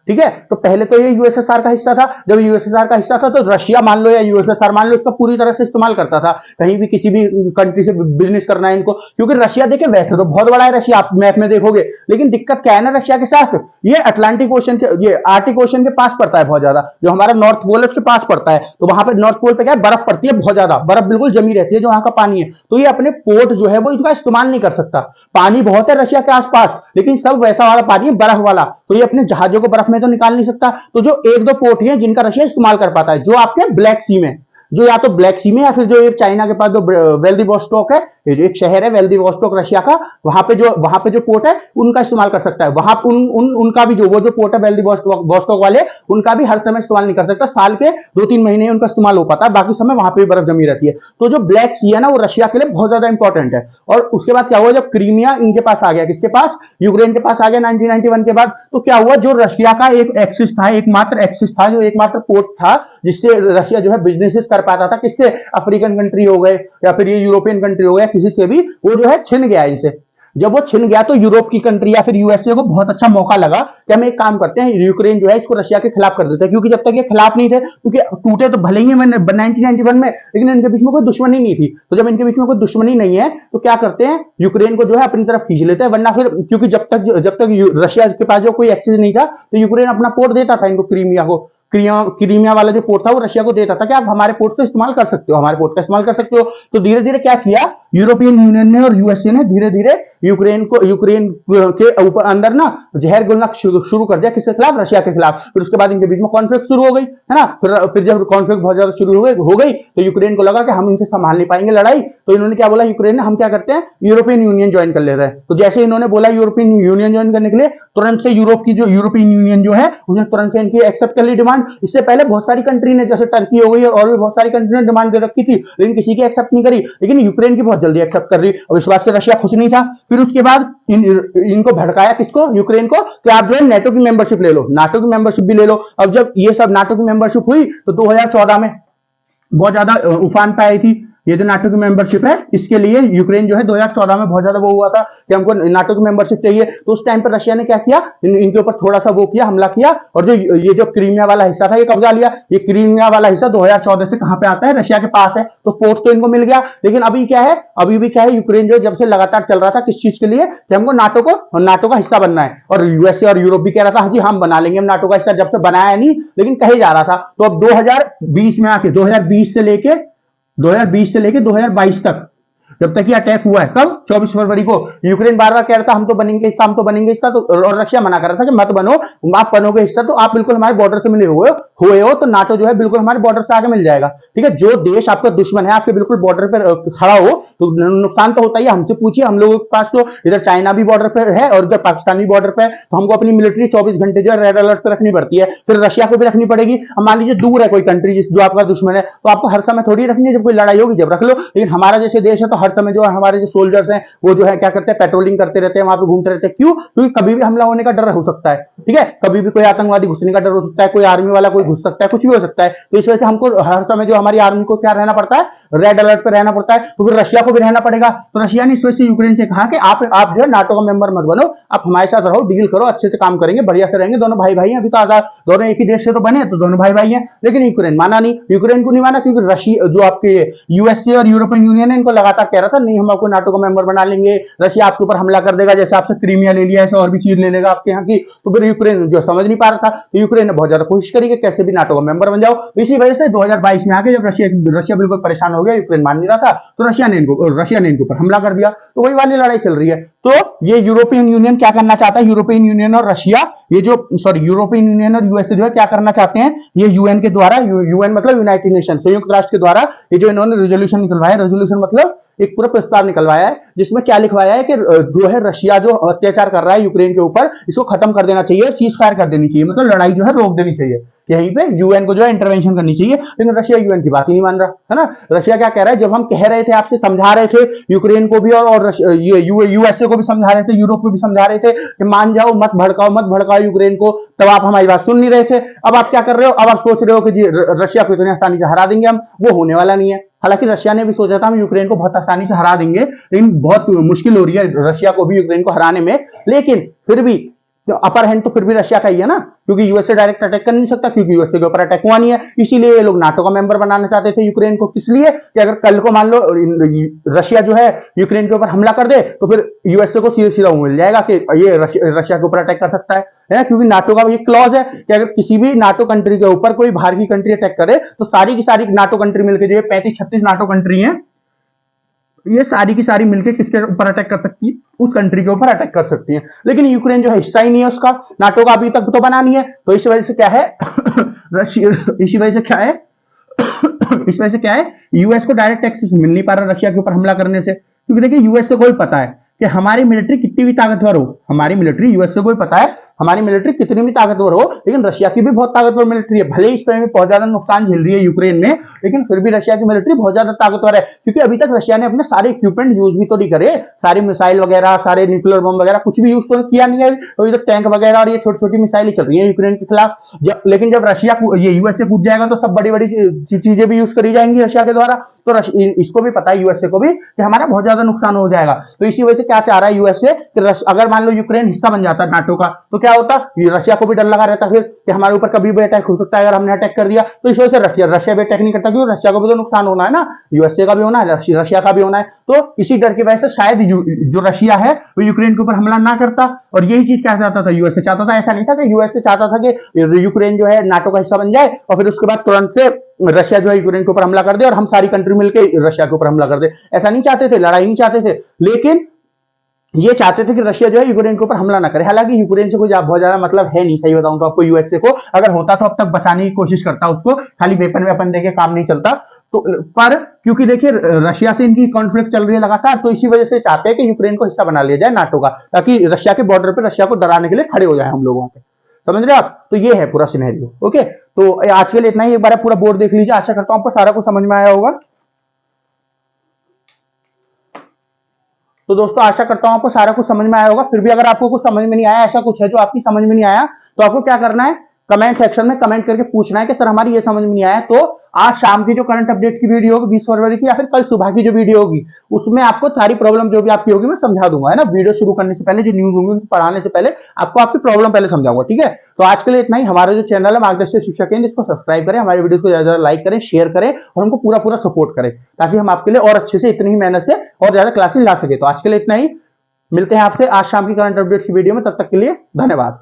ठीक है। तो पहले तो ये यूएसएसआर का हिस्सा था, जब यूएसएसआर का हिस्सा था तो रशिया मान लो या यूएसएसआर मान लो, इसका पूरी तरह से इस्तेमाल करता था, कहीं भी किसी भी कंट्री से बिजनेस करना है इनको, क्योंकि रशिया देखे वैसे तो बहुत बड़ा है रशिया, आप मैप में देखोगे, लेकिन दिक्कत क्या है ना रशिया के साथ, ये अटलांटिक ओशन के, ये आर्टिक ओशन के पास पड़ता है बहुत ज्यादा, जो हमारा नॉर्थ पोल है उसके पास पड़ता है। तो वहां पर नॉर्थ पोल पे क्या है, बर्फ पड़ती है बहुत ज्यादा, बर्फ बिल्कुल जमी रहती है जो वहां का पानी है। तो ये अपने पोर्ट जो है वो इसका इस्तेमाल नहीं कर सकता। पानी बहुत है रशिया के आसपास, लेकिन सब वैसा वाला पानी है, बर्फ वाला, तो ये अपने जहाजों को बर्फ में तो निकाल नहीं सकता। तो जो एक दो पोर्ट हैं जिनका रशिया इस्तेमाल कर पाता है, जो आपके ब्लैक सी में, जो या तो ब्लैक सी में या फिर जो ये चाइना के पास जो वेल्दिवोस्टोक है, ये जो एक शहर है वेल्दिवोस्टोक रशिया का, वहां पे जो पोर्ट है उनका इस्तेमाल कर सकता है। वहां उनका भी वो जो पोर्ट है वेल्दिवोस्टोक वाले, उनका भी हर समय इस्तेमाल नहीं कर सकता, साल के 2-3 महीने उनका इस्तेमाल हो पाता है, बाकी समय वहां पे बर्फ जमी रहती है। तो जो ब्लैक सी है ना वो रशिया के लिए बहुत ज्यादा इंपॉर्टेंट है। और उसके बाद क्या हुआ, जब क्रीमिया इनके पास आ गया, किसके पास, यूक्रेन के पास आ गया 1991 के बाद, तो क्या हुआ, जो रशिया का एक एक्सिस था, एकमात्र एक्सिस था, जो एकमात्र पोर्ट था जिससे रशिया जो है बिजनेसेस कर पाता था, किससे, अफ्रीकन कंट्री हो गए या फिर ये यूरोपियन कंट्री हो गया, किसी से भी, वो जो है छिन गया इनसे। जब वो छिन गया तो यूरोप की कंट्री या फिर यूएसए को बहुत अच्छा मौका लगा कि हम एक काम करते हैं, यूक्रेन जो है इसको रशिया के खिलाफ कर देते हैं, क्योंकि जब तक ये खिलाफ नहीं थे, क्योंकि टूटे तो भले ही 1991 में, लेकिन इनके बीच में कोई दुश्मनी नहीं थी। तो जब इनके बीच में कोई दुश्मनी नहीं है तो क्या करते हैं, यूक्रेन को जो है अपनी तरफ खींच लेते हैं, वरना फिर, क्योंकि जब तक रशिया के पास जो कोई एक्सेस नहीं था तो यूक्रेन अपना पोर्ट देता था इनको, क्रीमिया को, क्रीमिया वाला जो पोर्ट था वो रशिया को देता था कि आप हमारे पोर्ट से इस्तेमाल कर सकते हो, हमारे पोर्ट का इस्तेमाल कर सकते हो। तो धीरे धीरे क्या किया, यूरोपियन यूनियन ने और यूएसए ने धीरे धीरे यूक्रेन के ऊपर अंदर ना जहर घोलना शुरू कर दिया, किसके खिलाफ, रशिया के खिलाफ। फिर उसके बाद इनके बीच में कॉन्फ्लिक्ट शुरू हो गई, है ना। फिर जब कॉन्फ्लिक्ट बहुत ज्यादा शुरू हो गई तो यूक्रेन को लगा कि हम इनसे संभाल नहीं पाएंगे लड़ाई, तो इन्होंने क्या बोला, यूक्रेन ने, हम क्या करते हैं, यूरोपियन यूनियन ज्वाइन कर लेते हैं। तो जैसे इन्होंने बोला यूरोपियन यूनियन ज्वाइन करने के लिए, तुरंत से यूरोप की जो यूरोपियन यूनियन जो है उसने तुरंत से इनकी एक्सेप्ट कर ली डिमांड। इससे पहले बहुत सारी कंट्री ने, जैसे टर्की हो गई और भी बहुत सारी कंट्री ने डिमांड दे रखी थी, लेकिन किसी की एक्सेप्ट नहीं करी, लेकिन यूक्रेन की बहुत जल्दी एक्सेप्ट कर ली, और इस बात से रशिया खुश नहीं था। फिर उसके बाद इनको भड़काया, किसको, यूक्रेन को, कि आप जो है नाटो की मेंबरशिप ले लो, नाटो की मेंबरशिप भी ले लो। अब जब ये सब नाटो की मेंबरशिप हुई तो 2014 में बहुत ज्यादा उफान पे आई थी ये जो नाटो की मेंबरशिप है, इसके लिए यूक्रेन जो है 2014 में बहुत ज्यादा वो हुआ था कि हमको नाटो की मेंबरशिप चाहिए। तो उस टाइम पर रशिया ने क्या किया, इनके ऊपर थोड़ा सा वो किया, हमला किया, और जो ये जो क्रीमिया वाला हिस्सा था ये कब्जा लिया। ये क्रीमिया वाला हिस्सा 2014 से कहां पे आता है, रशिया के पास है, तो पोर्ट तो इनको मिल गया। लेकिन अभी क्या है, अभी भी क्या है, यूक्रेन जो जब से लगातार चल रहा था, किस चीज के लिए, कि हमको नाटो का हिस्सा बनना है, और यूएसए और यूरोप भी कह रहा था जी हम बना लेंगे, हम नाटो का हिस्सा, जब से बनाया नहीं लेकिन कहे जा रहा था। तो अब 2020 में आके 2020 से लेके 2022 तक, जब तक ये अटैक हुआ है, कब, 24 फरवरी को, यूक्रेन बार बार कह रहा था हम तो बनेंगे हिस्सा, हम तो बनेंगे हिस्सा, तो और रशिया मना कर रहा था कि मत बनो, आप बनोगे हिस्सा तो आप बिल्कुल हमारे बॉर्डर से मिले हुए हो, तो नाटो जो है बिल्कुल हमारे बॉर्डर से आगे मिल जाएगा, ठीक है। जो देश आपका दुश्मन है आपके बिल्कुल बॉर्डर पर खड़ा हो तो नुकसान तो होता ही है। हमसे पूछिए, हम लोगों के पास तो इधर चाइना भी बॉर्डर पर है और इधर पाकिस्तान भी बॉर्डर पर है, तो हमको अपनी मिलिट्री 24 घंटे जो है रेड अलर्ट पर रखनी पड़ती है, फिर रशिया को भी रखनी पड़ेगी। अब मान लीजिए दूर है कोई कंट्री जो आपका दुश्मन है, तो आपको हर समय थोड़ी रखनी है, जब कोई लड़ाई होगी जब रख लो। लेकिन हमारा जैसे देश है तो हर समय जो है हमारे जो सोल्जर्स हैं वो जो है क्या करते हैं, पेट्रोलिंग करते रहते हैं, वहां पे घूमते रहते हैं। क्यों? क्योंकि कभी भी हमला होने का डर हो सकता है, ठीक है, कभी भी कोई आतंकवादी घुसने का डर हो सकता है, कोई आर्मी वाला कोई घुस सकता है, कुछ भी हो सकता है। तो इस वजह से हमको हर समय जो हमारी आर्मी को क्या रहना पड़ता है, रेड अलर्ट पे रहना पड़ता है, तो फिर रशिया को भी रहना पड़ेगा। तो रशिया ने इस वजह से यूक्रेन से कहा कि आप जो है नाटो का मेंबर मत बनो, आप हमारे साथ रहो, डील करो, अच्छे से काम करेंगे, बढ़िया से रहेंगे, दोनों भाई भाई हैं, अभी तो आजाद दोनों एक ही देश से तो बने, तो दोनों भाई भाई हैं। लेकिन यूक्रेन माना नहीं, यूक्रेन को नहीं माना, क्योंकि रशिया जो आपके यूएसए और यूरोपियन यूनियन है, इनको लगातार कह रहा था नहीं हम आपको नाटो का मेंबर बना लेंगे, रशिया आपके ऊपर हमला कर देगा, जैसे आपसे क्रीमिया ले लिया, ऐसे और भी चीज ले लेगा आपके यहाँ की। तो फिर यूक्रेन जो समझ नहीं पा रहा था, तो यूक्रेन ने बहुत ज्यादा कोशिश करी कि कैसे भी नाटो का मेंबर बन जाओ। इसी वजह से 2022 में आके जब रशिया बिल्कुल परेशान हो गया, यूक्रेन मान नहीं रहा था, तो रशिया ने इनके ऊपर हमला कर दिया। तो वही वाली लड़ाई चल रही है। तो ये यूरोपियन यूनियन क्या करना चाहता है, यूरोपियन यूनियन और रशिया, ये जो यूरोपियन यूनियन और यूएसए जो है क्या करना चाहते हैं, ये यूएन के द्वारा, यूएन मतलब यूनाइटेड नेशन, संयुक्त राष्ट्र के द्वारा ये जो इन्होंने रेजोल्यूशन निकलवाया, रेजोल्यूशन मतलब एक पूरा प्रस्ताव निकलवाया है, जिसमें क्या लिखवाया है कि जो है रशिया जो अत्याचार कर रहा है यूक्रेन के ऊपर, इसको खत्म कर देना चाहिए, सीज फायर कर देनी चाहिए, मतलब लड़ाई जो है रोक देनी चाहिए, यहीं पे यूएन को जो है इंटरवेंशन करनी चाहिए। लेकिन रशिया यूएन की बात ही नहीं मान रहा है ना। रशिया क्या कह रहा है, जब हम कह रहे थे, आपसे समझा रहे थे, यूक्रेन को भी और यूएसए को भी समझा रहे थे, यूरोप को भी समझा रहे थे कि मान जाओ, मत भड़काओ यूक्रेन को, तब आप हमारी बात सुन नहीं रहे थे। अब आप क्या कर रहे हो, अब आप सोच रहे हो कि जी रशिया को इतनी आसानी से हरा देंगे हम, वो होने वाला नहीं है। हालांकि रशिया ने भी सोचा था हम यूक्रेन को बहुत आसानी से हरा देंगे, लेकिन बहुत मुश्किल हो रही है रशिया को भी यूक्रेन को हराने में। लेकिन फिर भी तो अपर हैंड तो फिर भी रशिया का ही है ना, क्योंकि यूएसए डायरेक्ट अटैक कर नहीं सकता, क्योंकि यूएसए के ऊपर अटैक हुआ नहीं है। इसीलिए ये लोग नाटो का मेंबर बनाना चाहते थे यूक्रेन को, किस लिए कि अगर कल को मान लो रशिया जो है यूक्रेन के ऊपर हमला कर दे, तो फिर यूएसए को सीधा सीधा मिल जाएगा कि ये रशिया के ऊपर अटैक कर सकता है, क्योंकि नाटो का ये क्लॉज है कि अगर किसी भी नाटो कंट्री के ऊपर कोई बाहर की कंट्री अटैक करे, तो सारी की सारी नाटो कंट्री मिलकर, जो 35-36 नाटो कंट्री है, ये सारी की सारी मिलकर किसके ऊपर अटैक कर सकती है, उस कंट्री के ऊपर अटैक कर सकती है। लेकिन यूक्रेन जो है हिस्सा ही नहीं है उसका, नाटो का अभी तक तो बना नहीं है। तो इस वजह से क्या है इसी वजह से क्या है इस वजह से क्या है, यूएस को डायरेक्ट एक्सेस मिल नहीं पा रहा रशिया के ऊपर हमला करने से, क्योंकि देखिए यूएस से कोई पता है कि हमारी मिलिट्री कितनी भी ताकतवर हो, हमारी मिलिट्री, यूएस से कोई पता है हमारी मिलिट्री कितनी भी ताकतवर हो, लेकिन रशिया की भी बहुत ताकतवर मिलिट्री है। भले ही इस टाइम में बहुत ज्यादा नुकसान झेल रही है यूक्रेन में, लेकिन फिर भी रशिया की मिलिट्री बहुत ज्यादा ताकतवर है, क्योंकि अभी तक रशिया ने अपने सारे इक्विपमेंट यूज भी तो नहीं करे, सारे मिसाइल वगैरह, सारे न्यूक्लियर बम वगैरह कुछ भी यूज तो किया नहीं है अभी तक। टैंक वगैरह और ये छोटी छोटी मिसाइल चल रही है यूक्रेन के खिलाफ। लेकिन जब रशिया ये यूएस से कूद जाएगा, तो सब बड़ी बड़ी चीजें भी यूज करी जाएंगी रशिया के द्वारा। तो इसको भी पता है यूएसए को भी कि हमारा बहुत ज्यादा नुकसान हो जाएगा। तो इसी वजह से क्या चाह रहा है यूएसए कि अगर मान लो यूक्रेन हिस्सा बन जाता नाटो का, तो क्या होता, रशिया को भी डर लगा रहता फिर कि हमारे ऊपर कभी भी अटैक हो सकता है अगर हमने अटैक कर दिया। तो इस वजह से रशिया भी अटैक नहीं करता, क्योंकि रशिया को भी तो नुकसान होना है ना, यूएसए का भी होना है, रशिया का भी होना है। तो इसी डर की वजह से शायद जो रशिया है वो यूक्रेन के ऊपर हमला ना करता। और यही चीज क्या चाहता था, यूएसए चाहता था, ऐसा नहीं था कि यूएसए चाहता था कि यूक्रेन जो है नाटो का हिस्सा बन जाए और फिर उसके बाद तुरंत से रशिया जो है यूक्रेन के ऊपर हमला कर दे और हम सारी कंट्री मिलकर रशिया के ऊपर हमला कर दे। ऐसा नहीं चाहते थे, लड़ाई नहीं चाहते थे, लेकिन ये चाहते थे कि रशिया जो है यूक्रेन के ऊपर हमला ना करे। हालांकि यूक्रेन से कोई बहुत ज्यादा मतलब है नहीं, सही बताऊं तो आपको। यूएसए को अगर होता तो अब तक बचाने की कोशिश करता, उसको खाली वेपन देके काम नहीं चलता। तो पर क्योंकि देखिए रशिया से इनकी कॉन्फ्लिक्ट चल रही है लगातार, तो इसी वजह से चाहते हैं कि यूक्रेन को हिस्सा बना लिया जाए नाटो का, ताकि रशिया के बॉर्डर पे रशिया को डराने के लिए खड़े हो जाए हम लोगों पे। समझ रहे आप? तो ये है पूरा सिनेरियो। ओके, तो आज के लिए इतना ही। एक बार पूरा बोर्ड देख लीजिए, आशा करता हूं आपको सारा कुछ समझ में आया होगा। तो दोस्तों आशा करता हूं आपको सारा कुछ समझ में आया होगा। फिर भी अगर आपको कुछ समझ में नहीं आया, ऐसा कुछ है जो आपकी समझ में नहीं आया, तो आपको क्या करना है, कमेंट सेक्शन में कमेंट करके पूछना है कि सर हमारी ये समझ में नहीं आया। तो आज शाम की जो करंट अपडेट की वीडियो होगी 20 फरवरी की, या फिर कल सुबह की जो वीडियो होगी, उसमें आपको सारी प्रॉब्लम जो भी आपकी होगी मैं समझा दूंगा, है ना। वीडियो शुरू करने से पहले, जो न्यूज होंगी पढ़ाने से पहले आपको आपकी प्रॉब्लम पहले समझाऊंगा, ठीक है। तो आज के लिए इतना ही। हमारा जो चैनल है मार्गदर्शक शिक्षा केंद्र, इसको सब्सक्राइब करें, हमारे वीडियो को ज्यादा लाइक करें, शेयर करें और हमको पूरा पूरा सपोर्ट करें, ताकि हम आपके लिए और अच्छे से, इतनी ही मेहनत से और ज्यादा क्लासेस ला सके। तो आज के लिए इतना ही, मिलते हैं आपसे आज शाम की करंट अपडेट की वीडियो में। तब तक के लिए धन्यवाद।